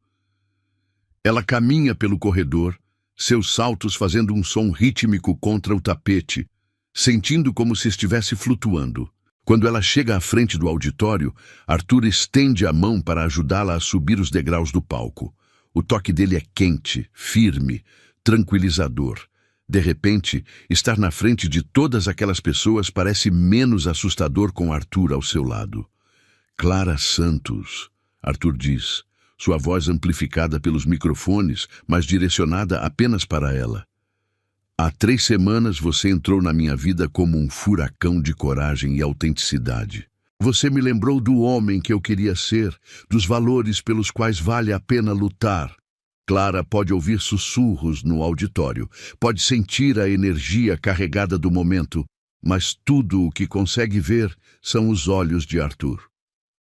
Ela caminha pelo corredor, seus saltos fazendo um som rítmico contra o tapete, sentindo como se estivesse flutuando. Quando ela chega à frente do auditório, Arthur estende a mão para ajudá-la a subir os degraus do palco. O toque dele é quente, firme, tranquilizador. De repente, estar na frente de todas aquelas pessoas parece menos assustador com Arthur ao seu lado. Clara Santos, Arthur diz, sua voz amplificada pelos microfones, mas direcionada apenas para ela. Há 3 semanas você entrou na minha vida como um furacão de coragem e autenticidade. Você me lembrou do homem que eu queria ser, dos valores pelos quais vale a pena lutar. Clara pode ouvir sussurros no auditório, pode sentir a energia carregada do momento, mas tudo o que consegue ver são os olhos de Arthur.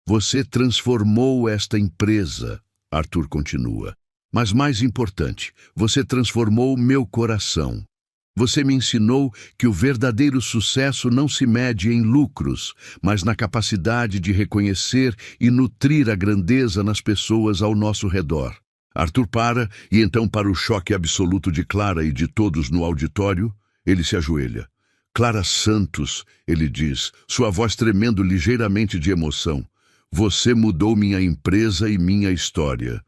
Você transformou esta empresa, Arthur continua. Mas mais importante, você transformou meu coração. Você me ensinou que o verdadeiro sucesso não se mede em lucros, mas na capacidade de reconhecer e nutrir a grandeza nas pessoas ao nosso redor. Arthur para, e então, para o choque absoluto de Clara e de todos no auditório, ele se ajoelha. Clara Santos, ele diz, sua voz tremendo ligeiramente de emoção. Você mudou minha empresa e minha história.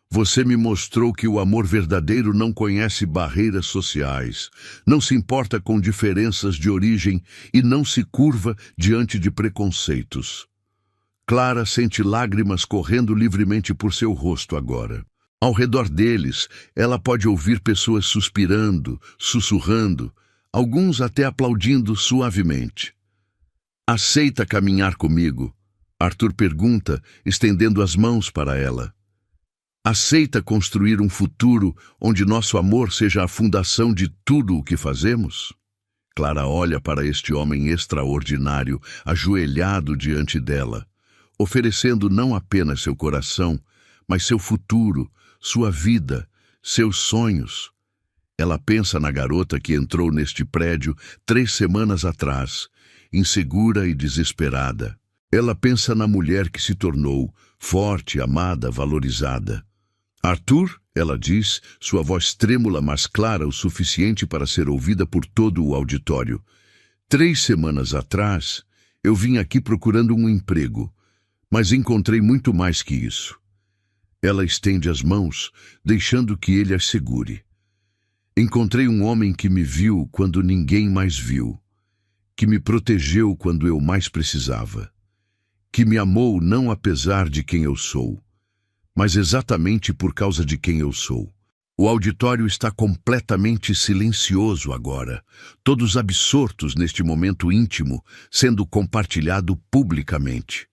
Você me mostrou que o amor verdadeiro não conhece barreiras sociais, não se importa com diferenças de origem e não se curva diante de preconceitos. Clara sente lágrimas correndo livremente por seu rosto agora. Ao redor deles, ela pode ouvir pessoas suspirando, sussurrando, alguns até aplaudindo suavemente. Aceita caminhar comigo? Arthur pergunta, estendendo as mãos para ela. Aceita construir um futuro onde nosso amor seja a fundação de tudo o que fazemos? Clara olha para este homem extraordinário, ajoelhado diante dela, oferecendo não apenas seu coração, mas seu futuro, sua vida, seus sonhos. Ela pensa na garota que entrou neste prédio 3 semanas atrás, insegura e desesperada. Ela pensa na mulher que se tornou, forte, amada, valorizada. Arthur, ela diz, sua voz trêmula mas clara o suficiente para ser ouvida por todo o auditório. 3 semanas atrás, eu vim aqui procurando um emprego, mas encontrei muito mais que isso. Ela estende as mãos, deixando que ele as segure. Encontrei um homem que me viu quando ninguém mais viu, que me protegeu quando eu mais precisava, que me amou não apesar de quem eu sou, mas exatamente por causa de quem eu sou. O auditório está completamente silencioso agora, todos absortos neste momento íntimo, sendo compartilhado publicamente.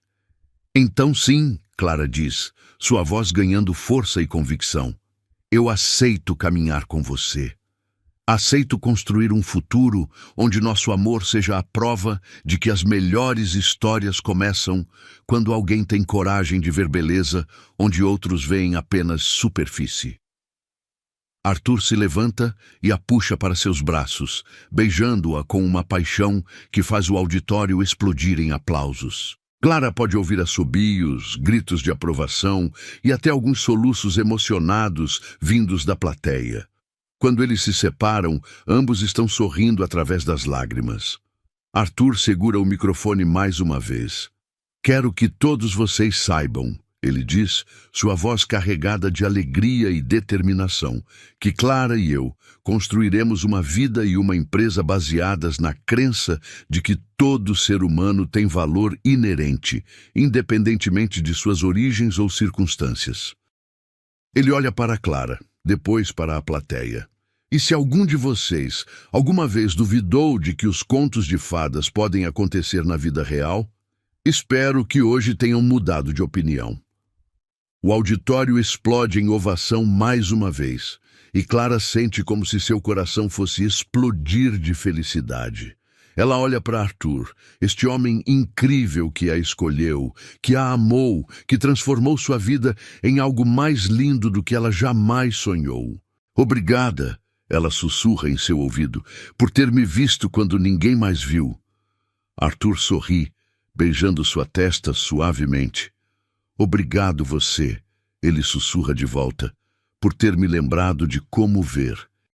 Então sim, Clara diz, sua voz ganhando força e convicção. Eu aceito caminhar com você. Aceito construir um futuro onde nosso amor seja a prova de que as melhores histórias começam quando alguém tem coragem de ver beleza onde outros veem apenas superfície. Arthur se levanta e a puxa para seus braços, beijando-a com uma paixão que faz o auditório explodir em aplausos. Clara pode ouvir assobios, gritos de aprovação e até alguns soluços emocionados vindos da plateia. Quando eles se separam, ambos estão sorrindo através das lágrimas. Arthur segura o microfone mais uma vez. Quero que todos vocês saibam, ele diz, sua voz carregada de alegria e determinação, que Clara e eu construiremos uma vida e uma empresa baseadas na crença de que todo ser humano tem valor inerente, independentemente de suas origens ou circunstâncias. Ele olha para Clara, depois para a plateia. E se algum de vocês alguma vez duvidou de que os contos de fadas podem acontecer na vida real, espero que hoje tenham mudado de opinião. O auditório explode em ovação mais uma vez, e Clara sente como se seu coração fosse explodir de felicidade. Ela olha para Arthur, este homem incrível que a escolheu, que a amou, que transformou sua vida em algo mais lindo do que ela jamais sonhou. Obrigada, ela sussurra em seu ouvido, por ter me visto quando ninguém mais viu. Arthur sorri, beijando sua testa suavemente. Obrigado você, ele sussurra de volta, por ter me lembrado de como ver.